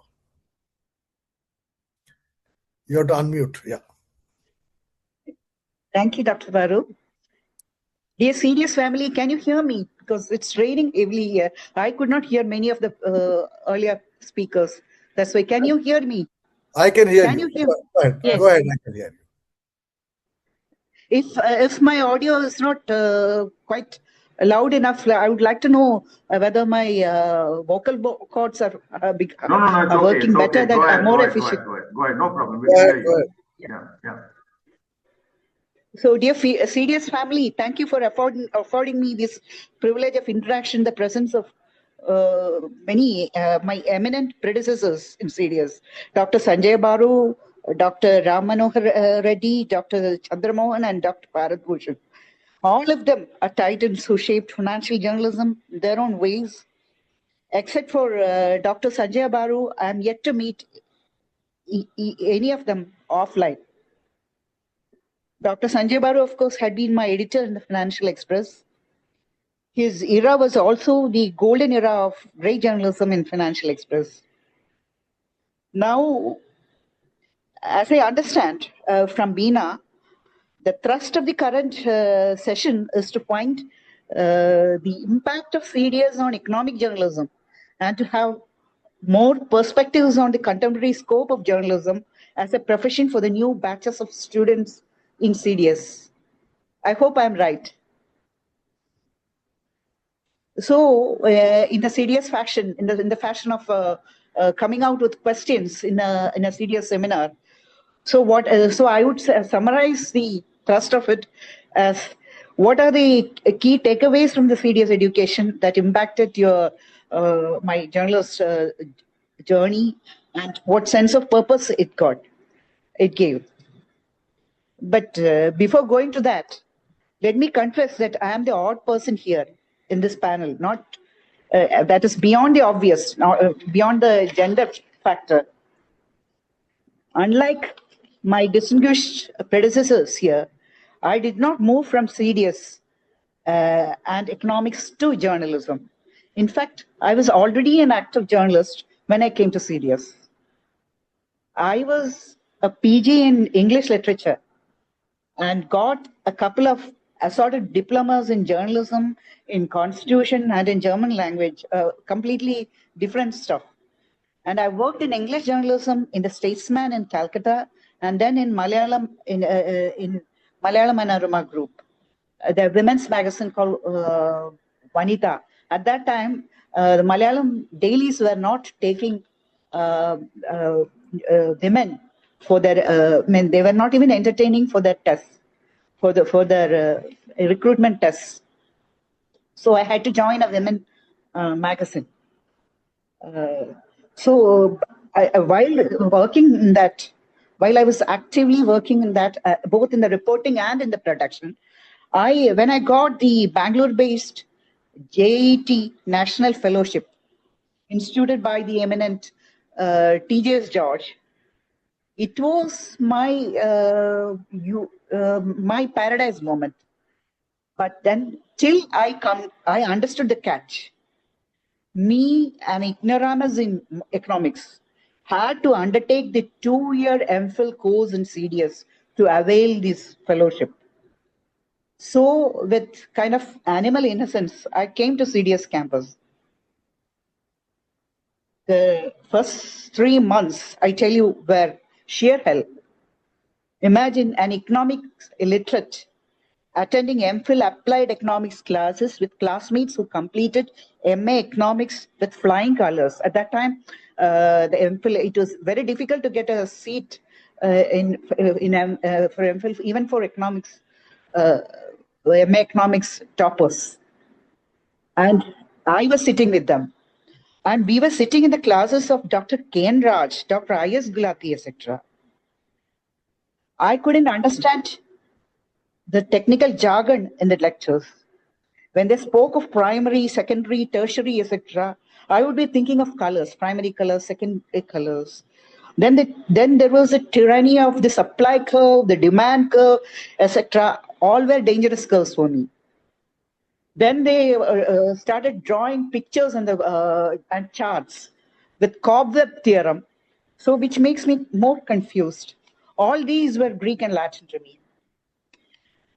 You have to unmute, yeah.
Thank you, Dr. Baru. Dear CDS family, can you hear me? Because it's raining heavily here. I could not hear many of the earlier speakers. That's why, can you hear me?
I can hear you.
Can you hear me?
Go ahead.
Yes.
Go ahead, I can hear you.
If my audio is not quite loud enough, I would like to know whether my vocal cords are working better, that are more efficient.
Go ahead, no problem. We'll hear you. Yeah.
So, dear CDS family, thank you for affording me this privilege of interaction, the presence of many my eminent predecessors in CDS, Dr. Sanjay Baru, Dr. Ram Manohar Reddy, Dr. Chandramohan, and Dr. Bharat Bhushan. All of them are titans who shaped financial journalism in their own ways. Except for Dr. Sanjay Baru, I am yet to meet any of them offline. Dr. Sanjay Baru, of course, had been my editor in the Financial Express. His era was also the golden era of great journalism in Financial Express. Now, as I understand from Beena, the thrust of the current session is to point the impact of CDS on economic journalism and to have more perspectives on the contemporary scope of journalism as a profession for the new batches of students in CDS. I hope I'm right. So, in the CDS fashion, in the fashion of coming out with questions in a CDS seminar. So so I would summarize the thrust of it as what are the key takeaways from the CDS education that impacted my journalist journey, and what sense of purpose it gave. But before going to that, let me confess that I am the odd person here in this panel, not that is beyond the obvious, beyond the gender factor. Unlike my distinguished predecessors here, I did not move from CDS and economics to journalism. In fact, I was already an active journalist when I came to CDS. I was a PG in English literature and got a couple of assorted diplomas in journalism, in constitution, and in German language, completely different stuff. And I worked in English journalism in the Statesman in Calcutta, and then in Malayalam in Malayalam Manorama Group, the women's magazine called Vanita. At that time, the Malayalam dailies were not taking women for their. I mean, they were not even entertaining for their tests, for their recruitment tests. So I had to join a women magazine. So while working in that, while I was actively working in that, both in the reporting and in the production, when I got the Bangalore-based JET National Fellowship instituted by the eminent TJS George, it was my my paradise moment. But then, till I understood the catch. Me, an ignoramus in economics, had to undertake the 2-year MPhil course in CDS to avail this fellowship. So, with kind of animal innocence, I came to CDS campus. The first 3 months, I tell you, were sheer hell. Imagine an economics illiterate attending MPhil applied economics classes with classmates who completed MA economics with flying colors. At that time, the MPhil, it was very difficult to get a seat for MPhil, even for economics, MA economics toppers. And I was sitting with them. And we were sitting in the classes of Dr. K.N. Raj, Dr. I.S. Gulati, etc. I couldn't understand the technical jargon in the lectures. When they spoke of primary, secondary, tertiary, etc., I would be thinking of colors, primary colors, secondary colors. Then there was a tyranny of the supply curve, the demand curve, etc. All were dangerous curves for me. Then they started drawing pictures and charts with cobweb theorem, so which makes me more confused. All these were Greek and Latin to me.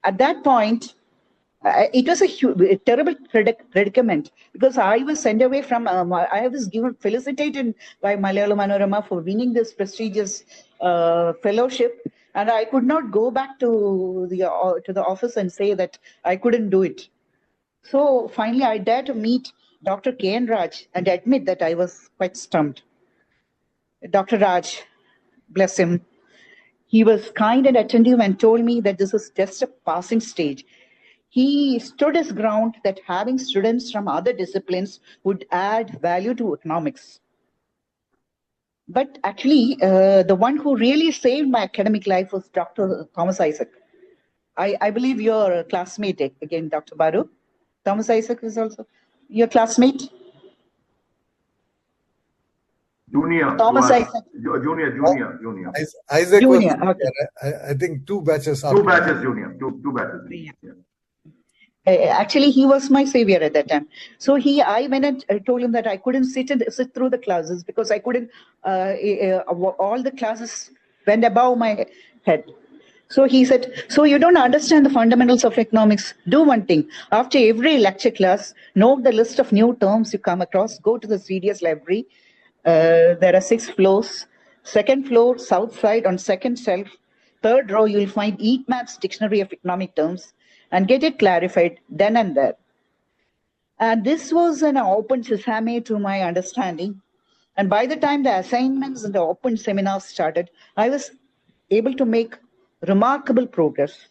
At that point, it was a terrible predicament because I was sent away from, I was felicitated by Malayalam Manorama for winning this prestigious fellowship, and I could not go back to the office and say that I couldn't do it. So finally, I dared to meet Dr. K.N. Raj and admit that I was quite stumped. Dr. Raj, bless him, he was kind and attentive and told me that this is just a passing stage. He stood his ground that having students from other disciplines would add value to economics. But actually, the one who really saved my academic life was Dr. Thomas Isaac. I believe your classmate again, Dr. Baru. Thomas Isaac is also your classmate?
Junior.
Thomas Isaac.
Junior.
Isaac
Junior,
was,
okay.
I think 2 batches
after. 2 batches junior. Two batches.
Yeah. Actually, he was my savior at that time. So I went and told him that I couldn't sit through the classes because I couldn't, all the classes went above my head. So he said, so you don't understand the fundamentals of economics. Do one thing. After every lecture class, note the list of new terms you come across. Go to the CDS library. There are 6 floors. 2nd floor, south side on 2nd shelf. 3rd row, you'll find Eatmap's Dictionary of Economic Terms and get it clarified then and there. And this was an open sesame to my understanding. And by the time the assignments and the open seminars started, I was able to make remarkable progress.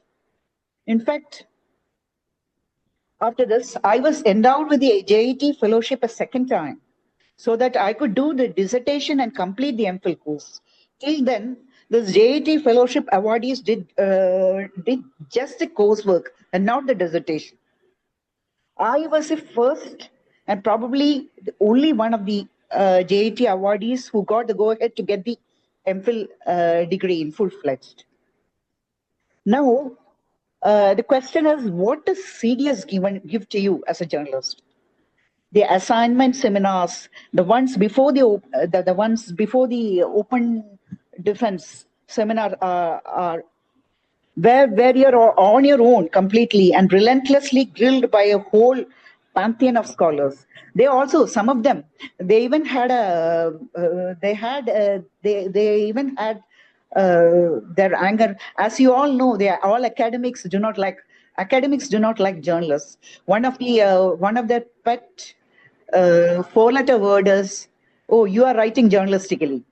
In fact, after this, I was endowed with the JET fellowship a 2nd time so that I could do the dissertation and complete the MPhil course. Till then, the JET fellowship awardees did just the coursework and not the dissertation. I was the first and probably the only one of the JET awardees who got the go-ahead to get the MPhil degree in full-fledged. Now, the question is, what does CDS give to you as a journalist? The assignment seminars, the ones before the open defense seminar are where you're on your own completely and relentlessly grilled by a whole pantheon of scholars. They also, some of them, they even had they even had their anger. As you all know, academics do not like journalists. One of their pet 4-letter word is, "Oh, you are writing journalistically."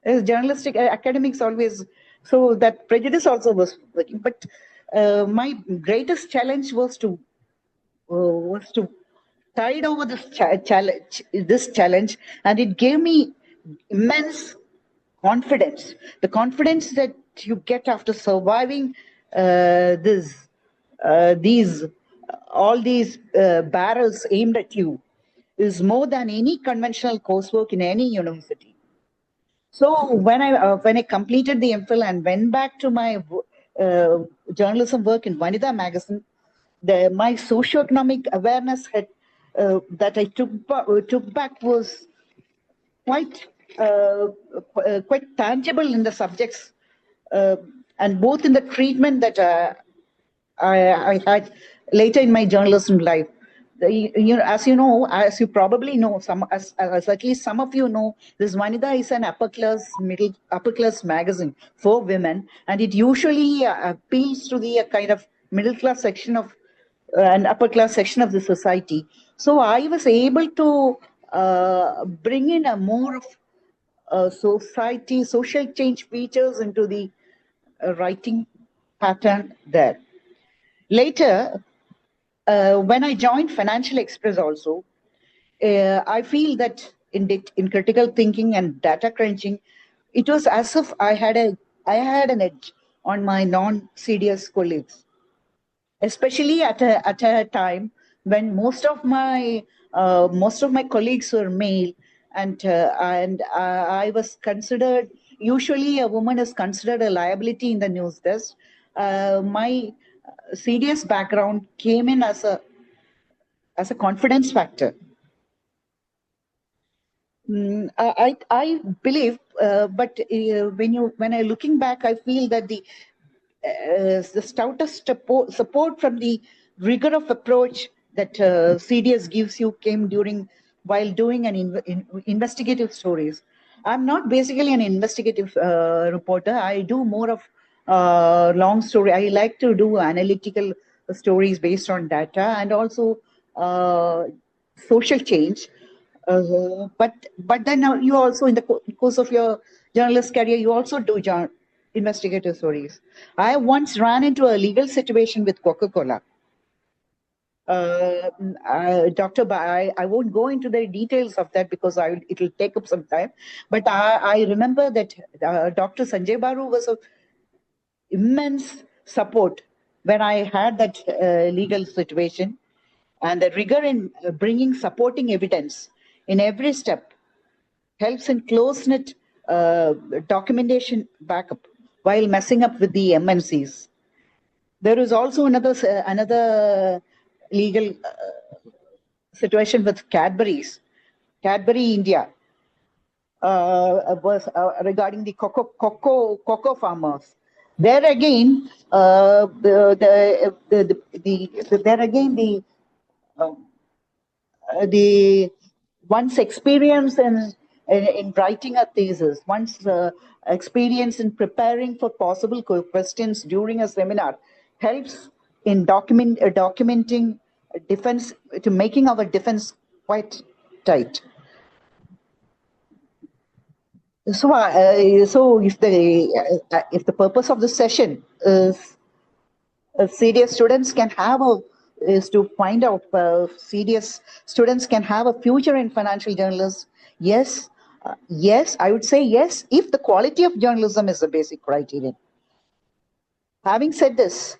Journalistic academics always, so that prejudice also was working. But my greatest challenge was to tide over this challenge, and it gave me immense confidence. The confidence that you get after surviving all these barrels aimed at you is more than any conventional coursework in any university. So when I completed the MPhil and went back to my journalism work in Vanida magazine, my socioeconomic awareness that I took back was quite tangible in the subjects, and both in the treatment that I had later in my journalism life. As you probably know, as at least some of you know, this Vanida is an upper class magazine for women, and it usually appeals to the kind of middle class section of and upper class section of the society. So I was able to bring in a more of social change features into the writing pattern there. Later, when I joined Financial Express also, I feel that in critical thinking and data crunching, it was as if I had an edge on my non-CDS colleagues, especially at a time when most of my colleagues were male, and I was considered, usually a woman is considered a liability in the news desk. My CDS background came in as a confidence factor. I believe, but when I looking back, I feel that the stoutest support from the rigor of approach that CDS gives you came while doing investigative stories. I'm not basically an investigative reporter. I do more of long story. I like to do analytical stories based on data and also social change. But then you also, in the course of your journalist career, you also do investigative stories. I once ran into a legal situation with Coca-Cola. Dr. I won't go into the details of that because it will take up some time. But I remember that Dr. Sanjay Baru was of immense support when I had that legal situation, and the rigor in bringing supporting evidence in every step helps in close-knit documentation backup while messing up with the MNCs. There is also another legal situation with Cadbury India, was regarding the cocoa farmers. There again, the one's experience in writing a thesis, one's experience in preparing for possible questions during a seminar helps in documenting defense, to making our defense quite tight. So, if the purpose of the session is CDS students can have is to find out CDS students can have a future in financial journalism, yes, I would say yes, if the quality of journalism is a basic criterion. Having said this,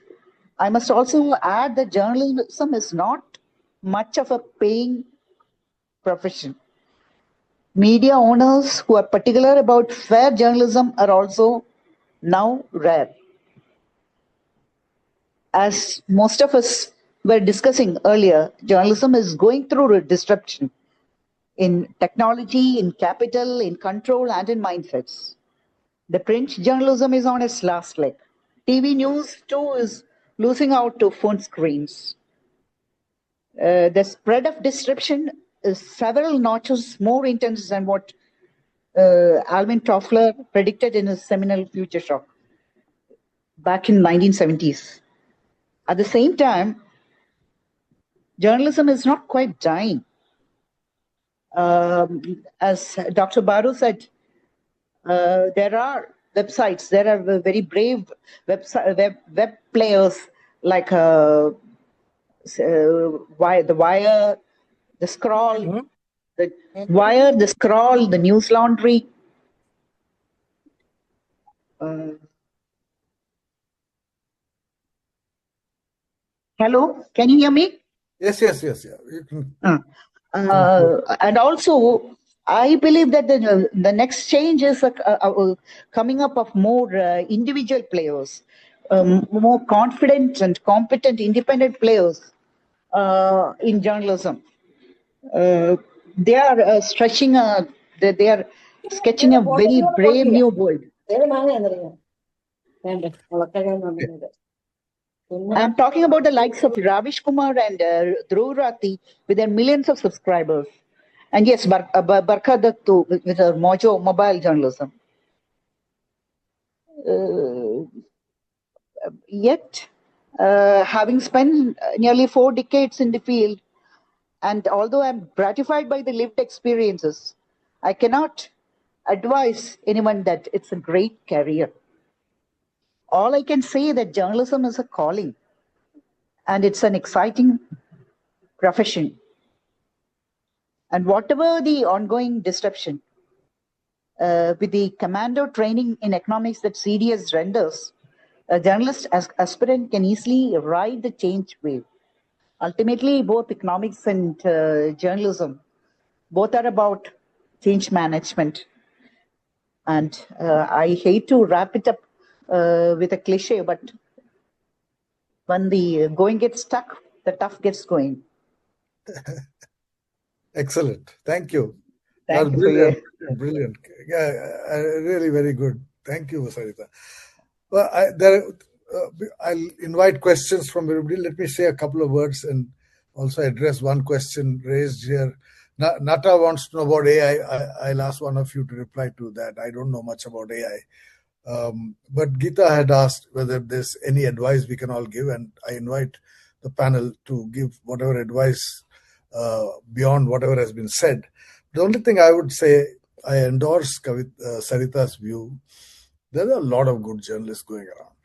I must also add that journalism is not much of a paying profession. Media owners who are particular about fair journalism are also now rare. As most of us were discussing earlier, journalism is going through a disruption in technology, in capital, in control, and in mindsets. The print journalism is on its last leg. TV news, too, is losing out to phone screens. The spread of disruption is several notches more intense than what Alvin Toffler predicted in his seminal Future Shock back in 1970s. At the same time, journalism is not quite dying. As Dr. Baru said, there are websites, there are very brave web players like the Wire, the Scroll, the Wire, the Scroll, the News Laundry. Hello, can you hear me?
Yes. Yeah. You can.
And also, I believe that the next change is coming up of more individual players, more confident and competent independent players in journalism. They are stretching they are sketching a very brave new world. I'm talking about the likes of Ravish Kumar and Dhruv Rathi with their millions of subscribers. And yes, Barkha Dattu with her Mojo mobile journalism. Yet, having spent nearly 4 decades in the field, and although I'm gratified by the lived experiences, I cannot advise anyone that it's a great career. All I can say is that journalism is a calling, and it's an exciting profession. And whatever the ongoing disruption, with the commando training in economics that CDS renders, a journalist aspirant can easily ride the change wave. Ultimately, both economics and journalism, both are about change management. And I hate to wrap it up with a cliche, but when the going gets stuck, the tough gets going.
Excellent. Thank you.
Thank you.
Brilliant. Yeah, really very good. Thank you, Sarita. Well, I'll invite questions from everybody. Let me say a couple of words and also address one question raised here. Nata wants to know about AI. I'll ask one of you to reply to that. I don't know much about AI. But Geeta had asked whether there's any advice we can all give, and I invite the panel to give whatever advice beyond whatever has been said. The only thing I would say, I endorse Sarita's view. There are a lot of good journalists going around.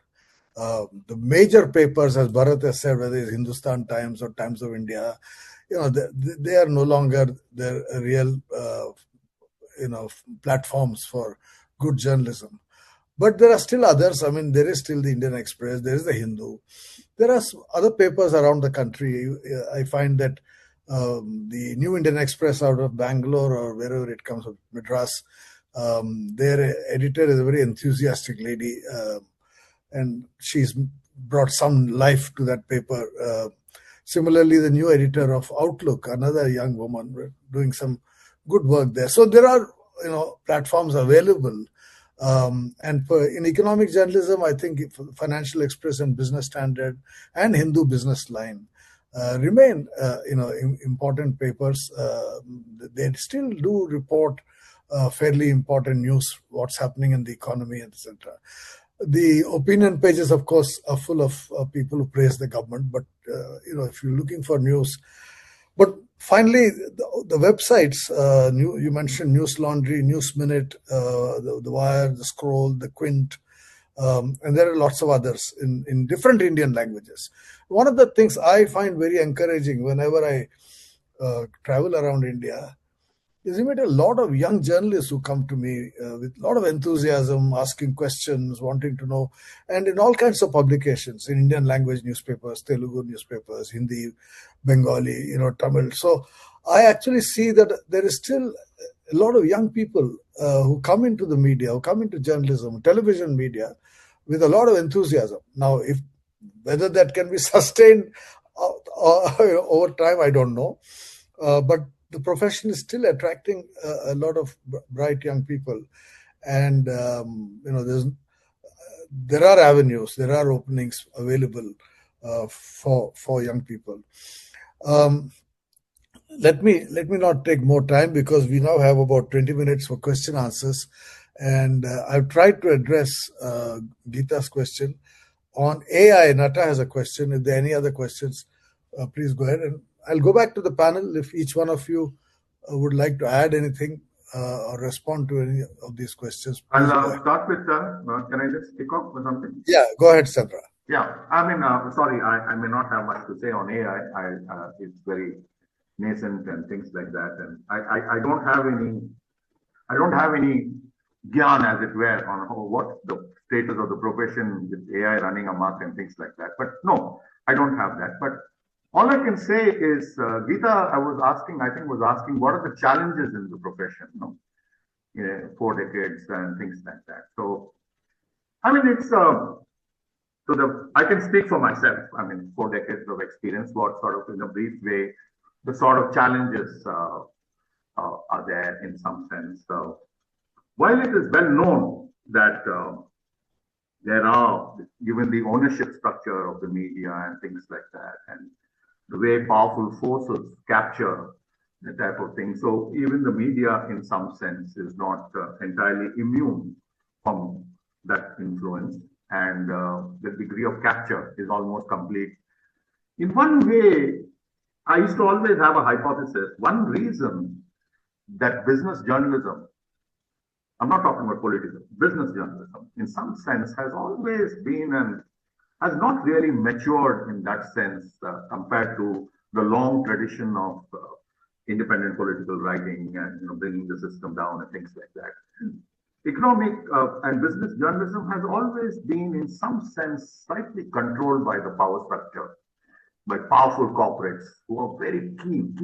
The major papers, as Bharat has said, whether it's Hindustan Times or Times of India, they are no longer the real, platforms for good journalism. But there are still others. I mean, there is still the Indian Express, there is the Hindu. There are other papers around the country. I find that the New Indian Express out of Bangalore or wherever it comes from, Madras, their editor is a very enthusiastic lady, and she's brought some life to that paper. Similarly, the new editor of Outlook, another young woman, doing some good work there. So there are platforms available. And in economic journalism, I think Financial Express and Business Standard and Hindu Business Line remain important papers. They still do report fairly important news, what's happening in the economy, etc. The opinion pages, of course, are full of people who praise the government. But if you're looking for news, but finally, the websites, you mentioned News Laundry, News Minute, the Wire, the Scroll, the Quint, and there are lots of others in different Indian languages. One of the things I find very encouraging whenever I travel around India is you meet a lot of young journalists who come to me with a lot of enthusiasm, asking questions, wanting to know, and in all kinds of publications, in Indian language newspapers, Telugu newspapers, Hindi, Bengali, Tamil. So I actually see that there is still a lot of young people who come into the media, who come into journalism, television media, with a lot of enthusiasm. Now, if whether that can be sustained over time, I don't know. But the profession is still attracting a lot of bright young people, and there are avenues, there are openings available for young people. Let me not take more time, because we now have about 20 minutes for question answers, and I've tried to address Geeta's question on AI. Nata has a question. If there are any other questions, please go ahead, and I'll go back to the panel if each one of you would like to add anything or respond to any of these questions. Please
I'll start with, can I just kick off with something?
Yeah, go ahead, Sandra.
Yeah, I mean, sorry, I may not have much to say on AI. It's very nascent and things like that, and I don't have any gyan, as it were, on what the status of the profession with AI running amok and things like that. But no, I don't have that. But all I can say is, Geeta, I think was asking, what are the challenges in the profession? 4 decades and things like that. So, I mean, it's I can speak for myself. I mean, 4 decades of experience. What sort of, in a brief way, the sort of challenges are there in some sense. So, while it is well known that there are, given the ownership structure of the media and things like that, and the way powerful forces capture the type of thing. So even the media, in some sense, is not entirely immune from that influence, and the degree of capture is almost complete. In one way, I used to always have a hypothesis. One reason that business journalism, I'm not talking about political, business journalism, in some sense, has always been and has not really matured in that sense compared to the long tradition of independent political writing and bringing the system down and things like that. Economic and business journalism has always been, in some sense, slightly controlled by the power structure, by powerful corporates who are very keen,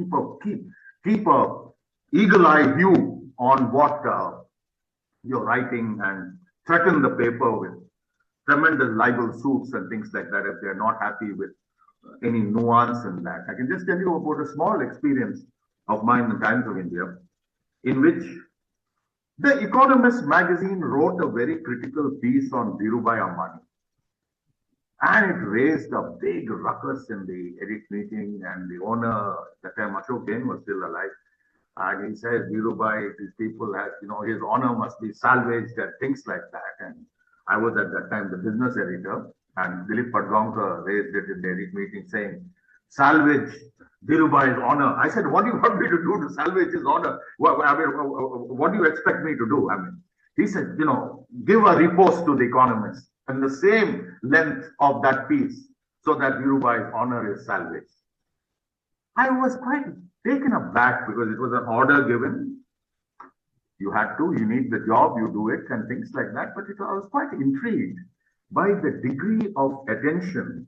keep a eagle-eye view on what you're writing and threaten the paper with tremendous libel suits and things like that if they're not happy with any nuance in that. I can just tell you about a small experience of mine in the Times of India, in which the Economist magazine wrote a very critical piece on Dhirubhai Ambani. And it raised a big ruckus in the edit meeting, and the owner, that time Ashok Jain was still alive, and he said, Dhirubhai, these people have, his honor must be salvaged and things like that. And I was at that time the business editor, and Dilip Padgaonkar raised it in the edit meeting saying, salvage Dhirubhai's honor. I said, what do you want me to do to salvage his honor? What do you expect me to do? I mean, he said, give a repost to the Economist and the same length of that piece so that Dhirubhai's honor is salvaged. I was quite taken aback because it was an order given. You need the job, you do it and things like that. But I was quite intrigued by the degree of attention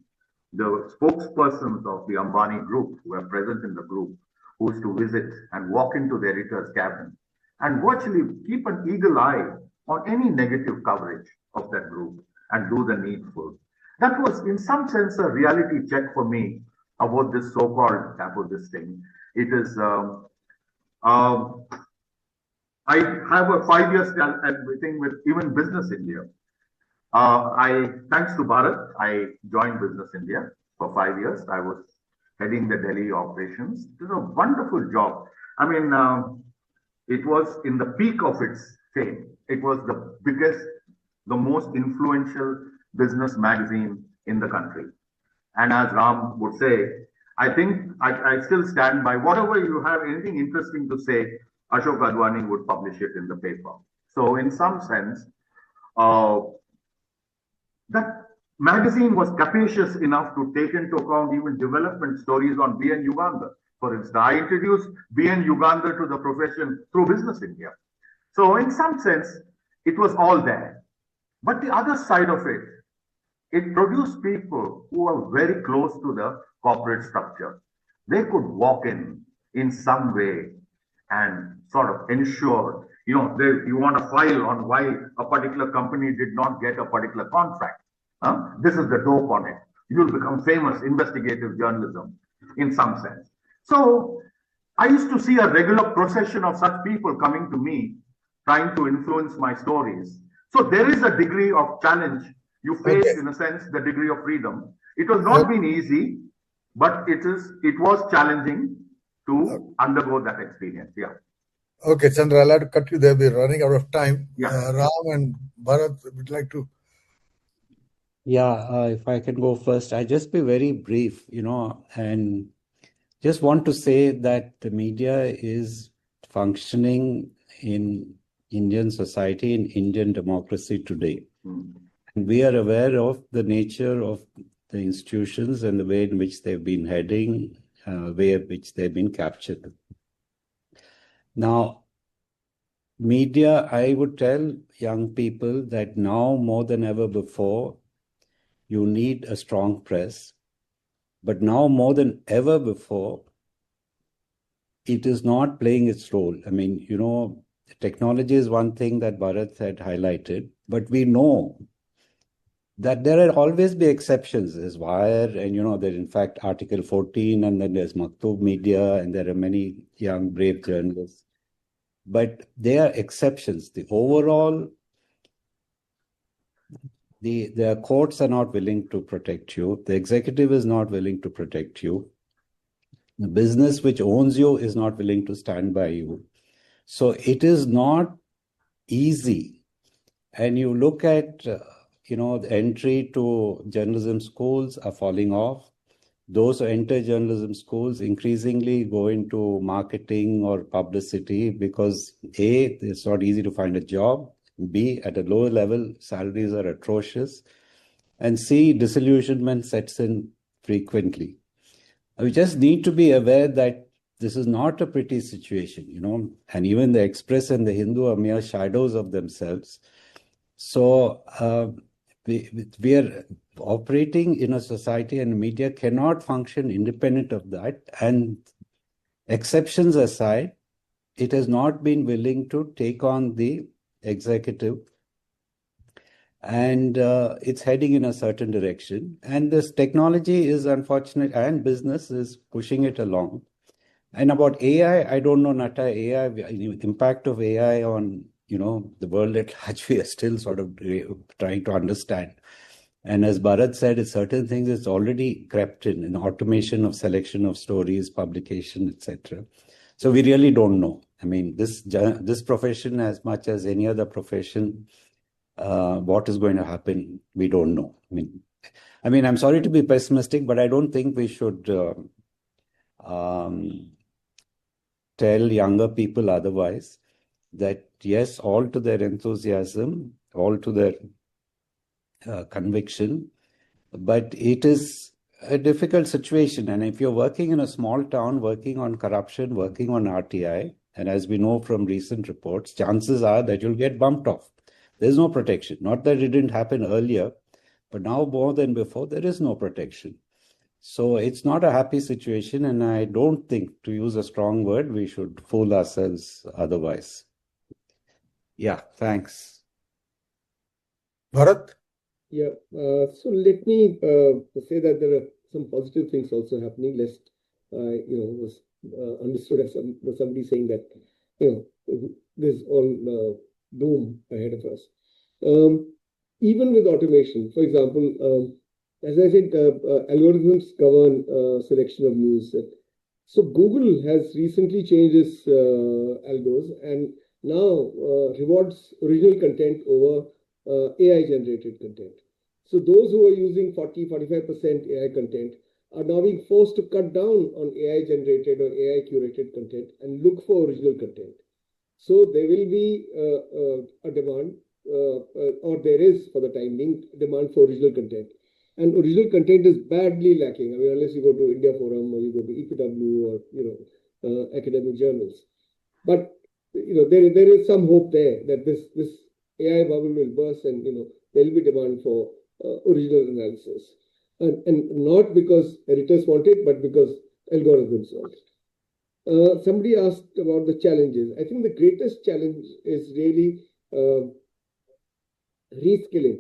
the spokespersons of the Ambani group who were present in the group, who used to visit and walk into the editor's cabin and virtually keep an eagle eye on any negative coverage of that group and do the needful. That was, in some sense, a reality check for me about this so-called, about this thing. It is, I have a 5-year thing with even Business India. Thanks to Bharat, I joined Business India for 5 years. I was heading the Delhi operations. It was a wonderful job. I mean, it was in the peak of its fame. It was the biggest, the most influential business magazine in the country. And as Ram would say, I think I still stand by whatever you have anything interesting to say, Ashok Advani would publish it in the paper. So in some sense, that magazine was capacious enough to take into account even development stories on B.N. Yugandhar. For instance, I introduced B.N. Yugandhar to the profession through Business India. So in some sense, it was all there. But the other side of it, it produced people who are very close to the corporate structure. They could walk in in some way and sort of ensure, you want a file on why a particular company did not get a particular contract. This is the dope on it. You'll become famous. Investigative journalism in some sense. So I used to see a regular procession of such people coming to me, trying to influence my stories. So there is a degree of challenge. You face, in a sense, the degree of freedom. It was not been easy, but it was challenging to undergo that experience. Yeah.
Okay, Chandra, I'll have to cut you there. We're running out of time.
Yeah.
Ram and Bharat would like to.
Yeah, if I can go first, I just be very brief, and just want to say that the media is functioning in Indian society, in Indian democracy today. And we are aware of the nature of the institutions and the way in which they've been heading, way in which they've been captured. Now, media, I would tell young people that now more than ever before, you need a strong press. But now more than ever before, it is not playing its role. I mean, technology is one thing that Bharat had highlighted, but we know that there will always be exceptions. There's Wire, and there's in fact Article 14, and then there's Maktub Media, and there are many young, brave journalists. But they are exceptions. The overall, the courts are not willing to protect you. The executive is not willing to protect you. The business which owns you is not willing to stand by you. So it is not easy. And you look at, the entry to journalism schools are falling off. Those who enter journalism schools increasingly go into marketing or publicity because A, it's not easy to find a job. B, at a lower level, salaries are atrocious. And C, disillusionment sets in frequently. We just need to be aware that this is not a pretty situation, and even the Express and the Hindu are mere shadows of themselves. So we are operating in a society, and media cannot function independent of that. And exceptions aside, it has not been willing to take on the executive, and it's heading in a certain direction. And this technology is unfortunate, and business is pushing it along. And about AI, I don't know, Nata, AI, the impact of AI on, the world at large, we are still sort of trying to understand. And as Bharat said, it's certain things it's already crept in automation of selection of stories, publication, etc. So we really don't know. I mean, this profession, as much as any other profession, what is going to happen, we don't know. I mean, I'm sorry to be pessimistic, but I don't think we should tell younger people otherwise. That yes, all to their enthusiasm, all to their conviction, but it is a difficult situation. And if you're working in a small town, working on corruption, working on RTI, and as we know from recent reports, chances are that you'll get bumped off. There's no protection. Not that it didn't happen earlier, but now more than before, there is no protection. So it's not a happy situation, and I don't think, to use a strong word, we should fool ourselves otherwise. Yeah, thanks.
Bharat?
Yeah, so let me say that there are some positive things also happening. Lest was understood as somebody saying that there's all doom ahead of us. Even with automation, for example, as I said, algorithms govern selection of news. So Google has recently changed its algos and now rewards original content over AI-generated content. So those who are using 40-45% AI content are now being forced to cut down on AI-generated or AI-curated content and look for original content. So there will be a demand, or there is for the time being, demand for original content. And original content is badly lacking. I mean, unless you go to India Forum or you go to EPW or academic journals. But there is some hope there that this AI bubble will burst, and there will be demand for original analysis, and not because editors want it, but because algorithms want it. Somebody asked about the challenges. I think the greatest challenge is really reskilling.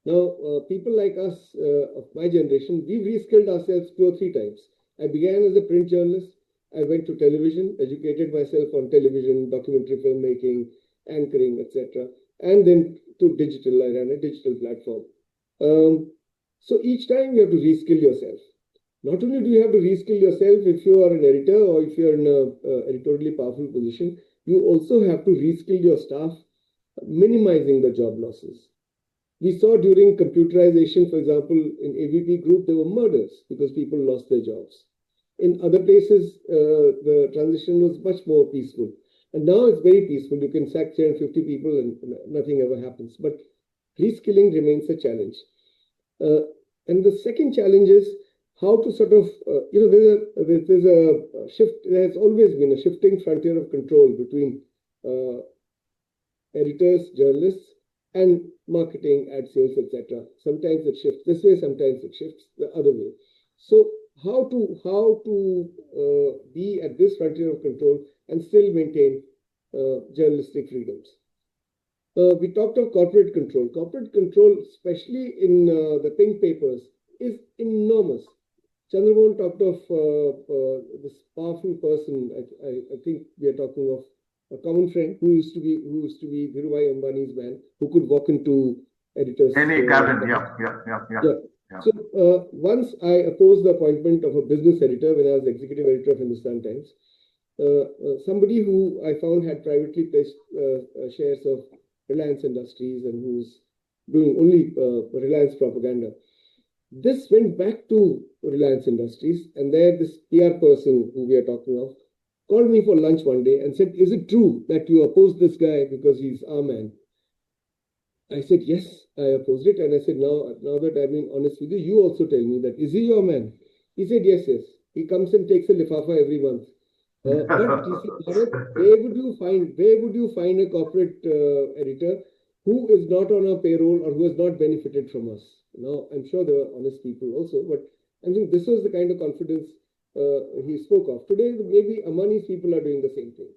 Now, people like us of my generation, we've reskilled ourselves 2 or 3 times. I began as a print journalist. I went to television, educated myself on television, documentary filmmaking, anchoring, etc. And then to digital, I ran a digital platform. So each time you have to reskill yourself. Not only do you have to reskill yourself if you are an editor or if you're in an editorially powerful position, you also have to reskill your staff, minimizing the job losses. We saw during computerization, for example, in AVP Group, there were murders because people lost their jobs. In other places, the transition was much more peaceful. And now it's very peaceful. You can sack 350 people and nothing ever happens. But reskilling remains a challenge. And the second challenge is how to sort of, there's a shift, there's always been a shifting frontier of control between editors, journalists, and marketing, ad sales, etc. Sometimes it shifts this way, sometimes it shifts the other way. So how to be at this frontier of control and still maintain journalistic freedoms? We talked of corporate control. Corporate control, especially in the pink papers, is enormous. Chandramohan talked of this powerful person. I think we are talking of a common friend who used to be Dhirubhai Ambani's man, who could walk into editors.
Any cabin, yeah.
So once I opposed the appointment of a business editor when I was executive editor of Hindustan Times. Somebody who I found had privately placed shares of Reliance Industries and who's doing only Reliance propaganda. This went back to Reliance Industries, and there this PR person who we are talking of called me for lunch one day and said, "Is it true that you opposed this guy because he's our man?" I said, "Yes, I opposed it." And I said, now that I'm being honest with you, you also tell me that. Is he your man? He said, yes. He comes and takes a lifafa every month. But he said, where would you find a corporate editor who is not on our payroll or who has not benefited from us? Now, I'm sure there are honest people also, but I think this was the kind of confidence he spoke of. Today, maybe Ambani's people are doing the same thing.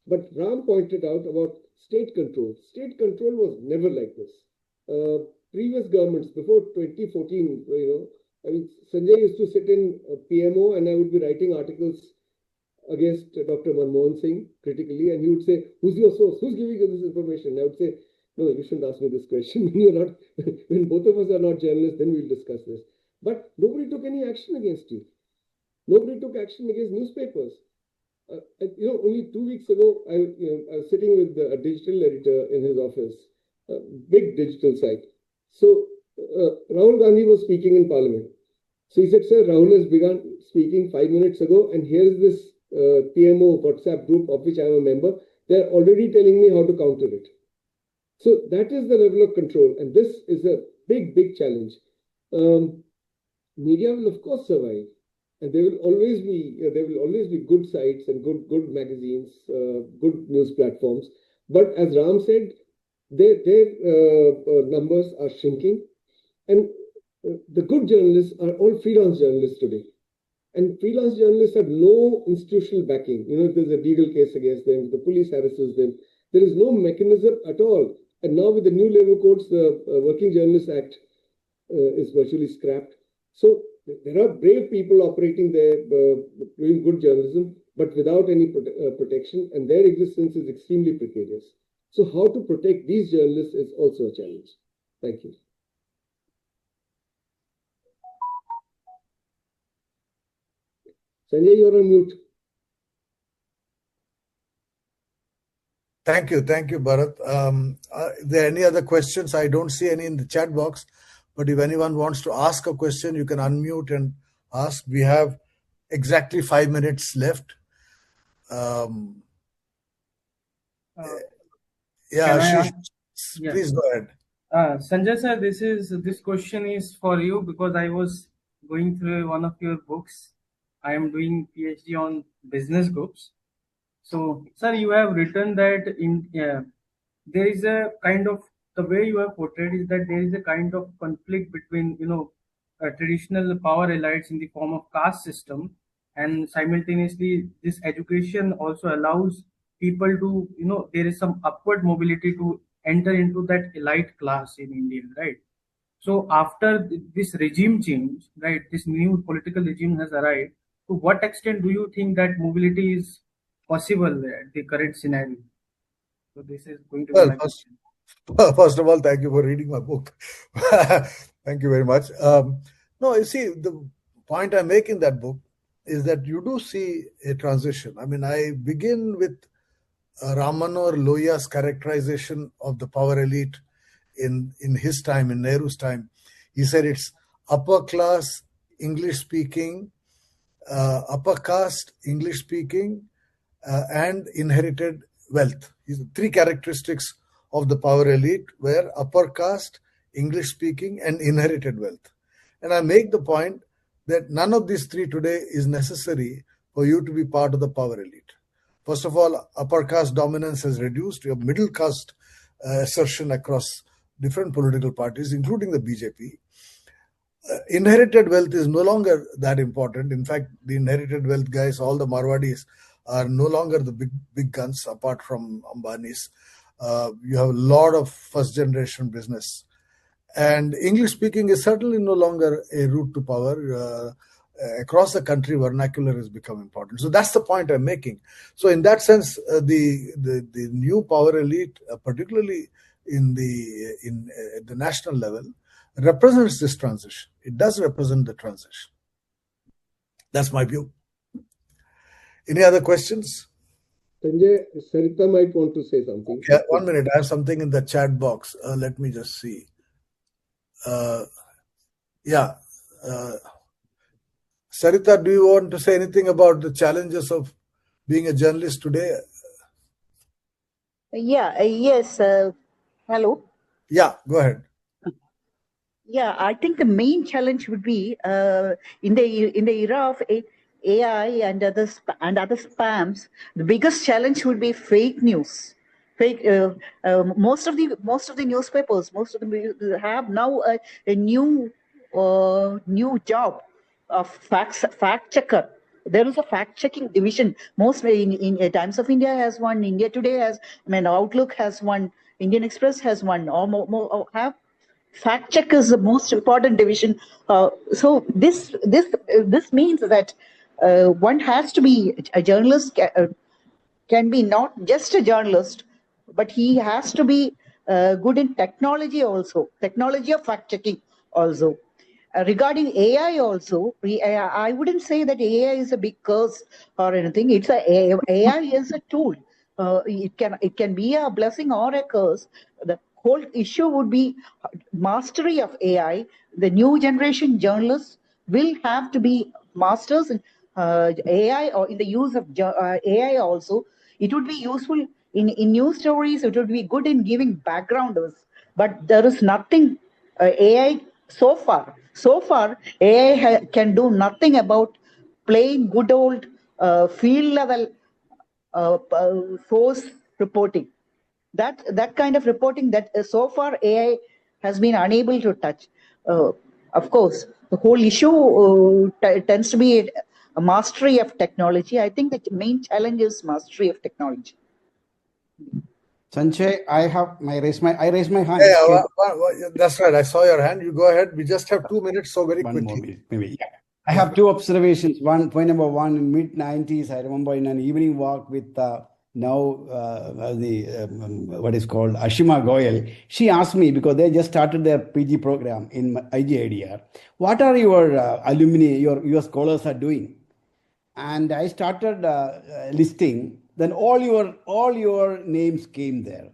But Ram pointed out about state control. State control was never like this. Previous governments, before 2014, Sanjay used to sit in PMO and I would be writing articles against Dr. Manmohan Singh critically, and he would say, "Who's your source? Who's giving you this information?" I would say, "No, you shouldn't ask me this question. When both of us are not journalists, then we'll discuss this." But nobody took any action against you. Nobody took action against newspapers. Only 2 weeks ago, I was sitting with a digital editor in his office, a big digital site. So Rahul Gandhi was speaking in Parliament. So he said, "Sir, Rahul has begun speaking 5 minutes ago, and here's this PMO WhatsApp group of which I'm a member. They're already telling me how to counter it." So that is the level of control, and this is a big, big challenge. Media will of course survive, and there will always be good sites and good magazines, good news platforms. But as Ram said, their numbers are shrinking, and the good journalists are all freelance journalists today. And freelance journalists have no institutional backing. If there's a legal case against them, the police harasses them, there is no mechanism at all. And now with the new labor codes, the Working Journalists Act is virtually scrapped. So there are brave people operating there, doing good journalism, but without any protection, and their existence is extremely precarious. So how to protect these journalists is also a challenge. Thank you. Sanjay, you're on mute.
Thank you, Bharat. Are there any other questions? I don't see any in the chat box, but if anyone wants to ask a question, you can unmute and ask. We have exactly 5 minutes left. Please go ahead.
Sanjay sir, this question is for you because I was going through one of your books. I am doing PhD on business groups. So, sir, you have written that there is a kind of, the way you have portrayed is that there is a kind of conflict between, traditional power elites in the form of caste system and simultaneously this education also allows people to, there is some upward mobility to enter into that elite class in India, right? So after this regime change, right, this new political regime has arrived, to what extent do you think that mobility is possible at the current scenario? So this is going to be
Well,
my question.
first of all, thank you for reading my book. Thank you very much. No, you see, the point I make in that book is that you do see a transition. I mean, I begin with Ram Manohar Lohiya's characterization of the power elite in his time, in Nehru's time. He said it's upper class, English speaking, upper caste, English speaking, and inherited wealth. These three characteristics of the power elite were upper caste, English speaking, and inherited wealth. And I make the point that none of these three today is necessary for you to be part of the power elite. First of all, upper caste dominance has reduced. You have middle caste assertion across different political parties, including the BJP. Inherited wealth is no longer that important. In fact, the inherited wealth guys, all the Marwadis, are no longer the big guns apart from Ambani's. You have a lot of first generation business. And English speaking is certainly no longer a route to power. Across the country, vernacular has become important. So that's the point I'm making. So in that sense, the new power elite, particularly in the national level, represents this transition. It does represent the transition. That's my view. Any other questions?
Sanjay, Sarita might want to say something.
Yeah, 1 minute. I have something in the chat box. Let me just see. Sarita, do you want to say anything about the challenges of being a journalist today?
Yes. Hello.
Yeah, go ahead.
Yeah, I think the main challenge would be in the era of AI and other spams. The biggest challenge would be fake news. Most of the newspapers, most of them have now a new job of fact checker. There is a fact checking division. Mostly in Times of India has one. India Today has. Outlook has one. Indian Express has one. Or have. Fact check is the most important division. So this means that one has to be a journalist. Can be not just a journalist, but he has to be good in technology also. Technology of fact checking also. Regarding AI also, I wouldn't say that AI is a big curse or anything. AI is a tool. It can be a blessing or a curse. The whole issue would be mastery of AI. The new generation journalists will have to be masters in AI or in the use of AI also. It would be useful in news stories. It would be good in giving backgrounders. But there is nothing AI so far. AI can do nothing about plain good old field level source reporting. That kind of reporting that so far AI has been unable to touch. Of course, the whole issue tends to be a mastery of technology. I think the main challenge is mastery of technology.
Sanjay, I raise my hand.
Yeah, that's right. I saw your hand. You go ahead. We just have 2 minutes, so very quickly.
1 more minute, maybe. Yeah. I have two observations. Point number one, in mid-90s, I remember in an evening walk with what is called Ashima Goyal. She asked me, because they just started their PG program in IGIDR, what are your alumni, your scholars are doing? And I started listing. Then all your names came there.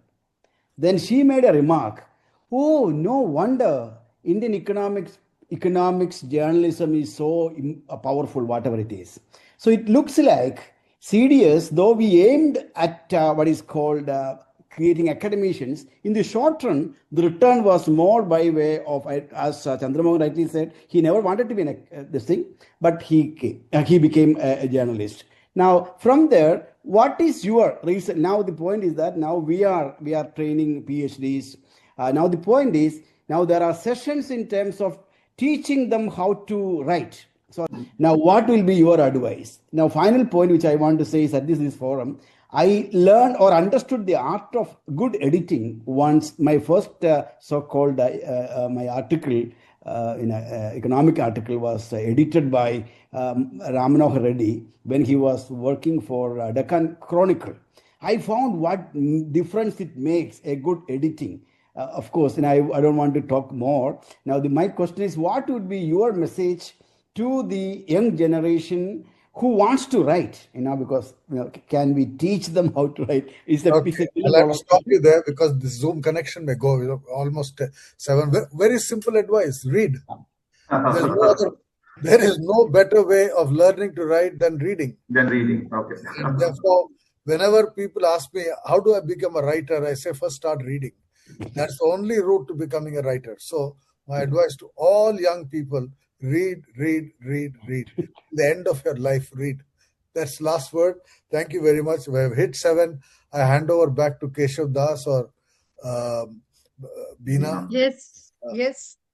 Then she made a remark. Oh, no wonder Indian economics journalism is so powerful, whatever it is. So it looks like CDS, though we aimed at what is called creating academicians, in the short run, the return was more by way of, as Chandramohan rightly said, he never wanted to be this thing, but he became a journalist. Now, from there, what is your reason? Now, the point is that now we are training PhDs. Now, the point is, now there are sessions in terms of teaching them how to write. So now what will be your advice? Now, final point which I want to say is that this forum, I learned or understood the art of good editing once my first so-called my article in an economic article was edited by Ramanohar Reddy when he was working for Deccan Chronicle. I found what difference it makes a good editing. Of course, and I don't want to talk more. Now, my question is, what would be your message to the young generation who wants to write? Because can we teach them how to write?
Okay, I'll have to stop you there because the Zoom connection may go almost 7. Very simple advice: read. There is no better way of learning to write than reading.
Okay.
And therefore, whenever people ask me, how do I become a writer? I say, first start reading. That's the only route to becoming a writer. So my advice to all young people, read. The end of your life, read. That's last word. Thank you very much. We have hit 7. I hand over back to Keshav Das or Beena.
Yes.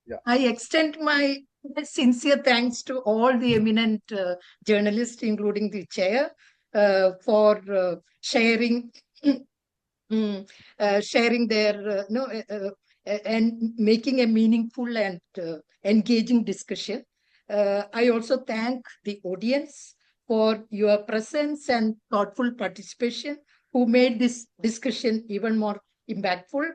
Yeah.
I extend my sincere thanks to all the eminent journalists, including the chair, for sharing sharing their and making a meaningful and engaging discussion. I also thank the audience for your presence and thoughtful participation, who made this discussion even more impactful.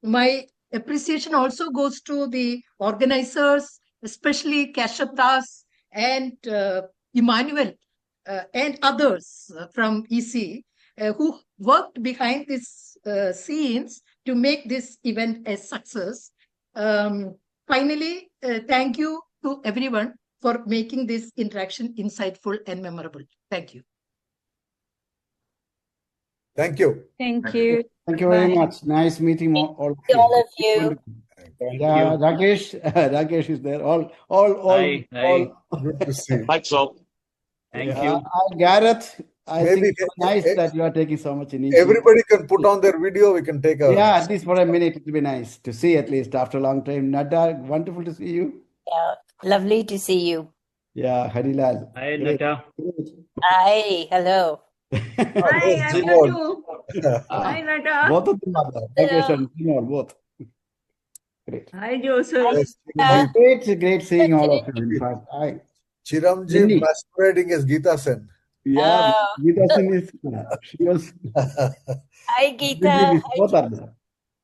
My appreciation also goes to the organizers, especially Keshav Das and Emmanuel and others from EC, who worked behind these scenes to make this event a success. Finally, thank you to everyone for making this interaction insightful and memorable. Thank you.
Thank you.
Thank you.
Thank you very much. Nice meeting all of you.
All of you.
Yeah, Rakesh is there. All.
Hi.
Good to see you.
Thanks all. Thank you.
Gareth, I
Maybe
think it's nice that you are taking so much initiative.
Everybody can put on their video. We can take a...
Yeah, at least for a minute. It will be nice to see at least after a long time. Nada, wonderful to see you.
Yeah, lovely to see you.
Yeah, Harilal.
Hi, Nata.
Hi, hello.
Hi, I'm here
too. Hi, Nata.
Both of them are there. Rakesh and Vinod, both. Great.
Hi, Joseph.
Great seeing all of you. In fact, hi.
Chiramji masquerading as Geeta Sen.
Yeah, Geeta Sen is. She was.
Hi, Geeta.
Both are there.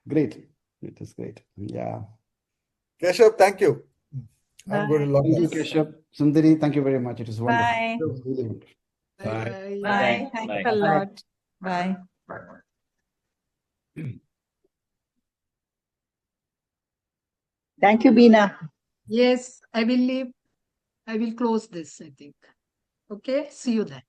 Great. It is great. Yeah.
Keshav, thank you. I'm going to log
Thank you, Keshav. Sundari, thank you very much. It was wonderful.
Bye.
It was really wonderful.
Bye.
Bye. Thanks a lot. Bye.
Thank you, Beena.
Yes, I will leave. I will close this, I think. Okay, see you then.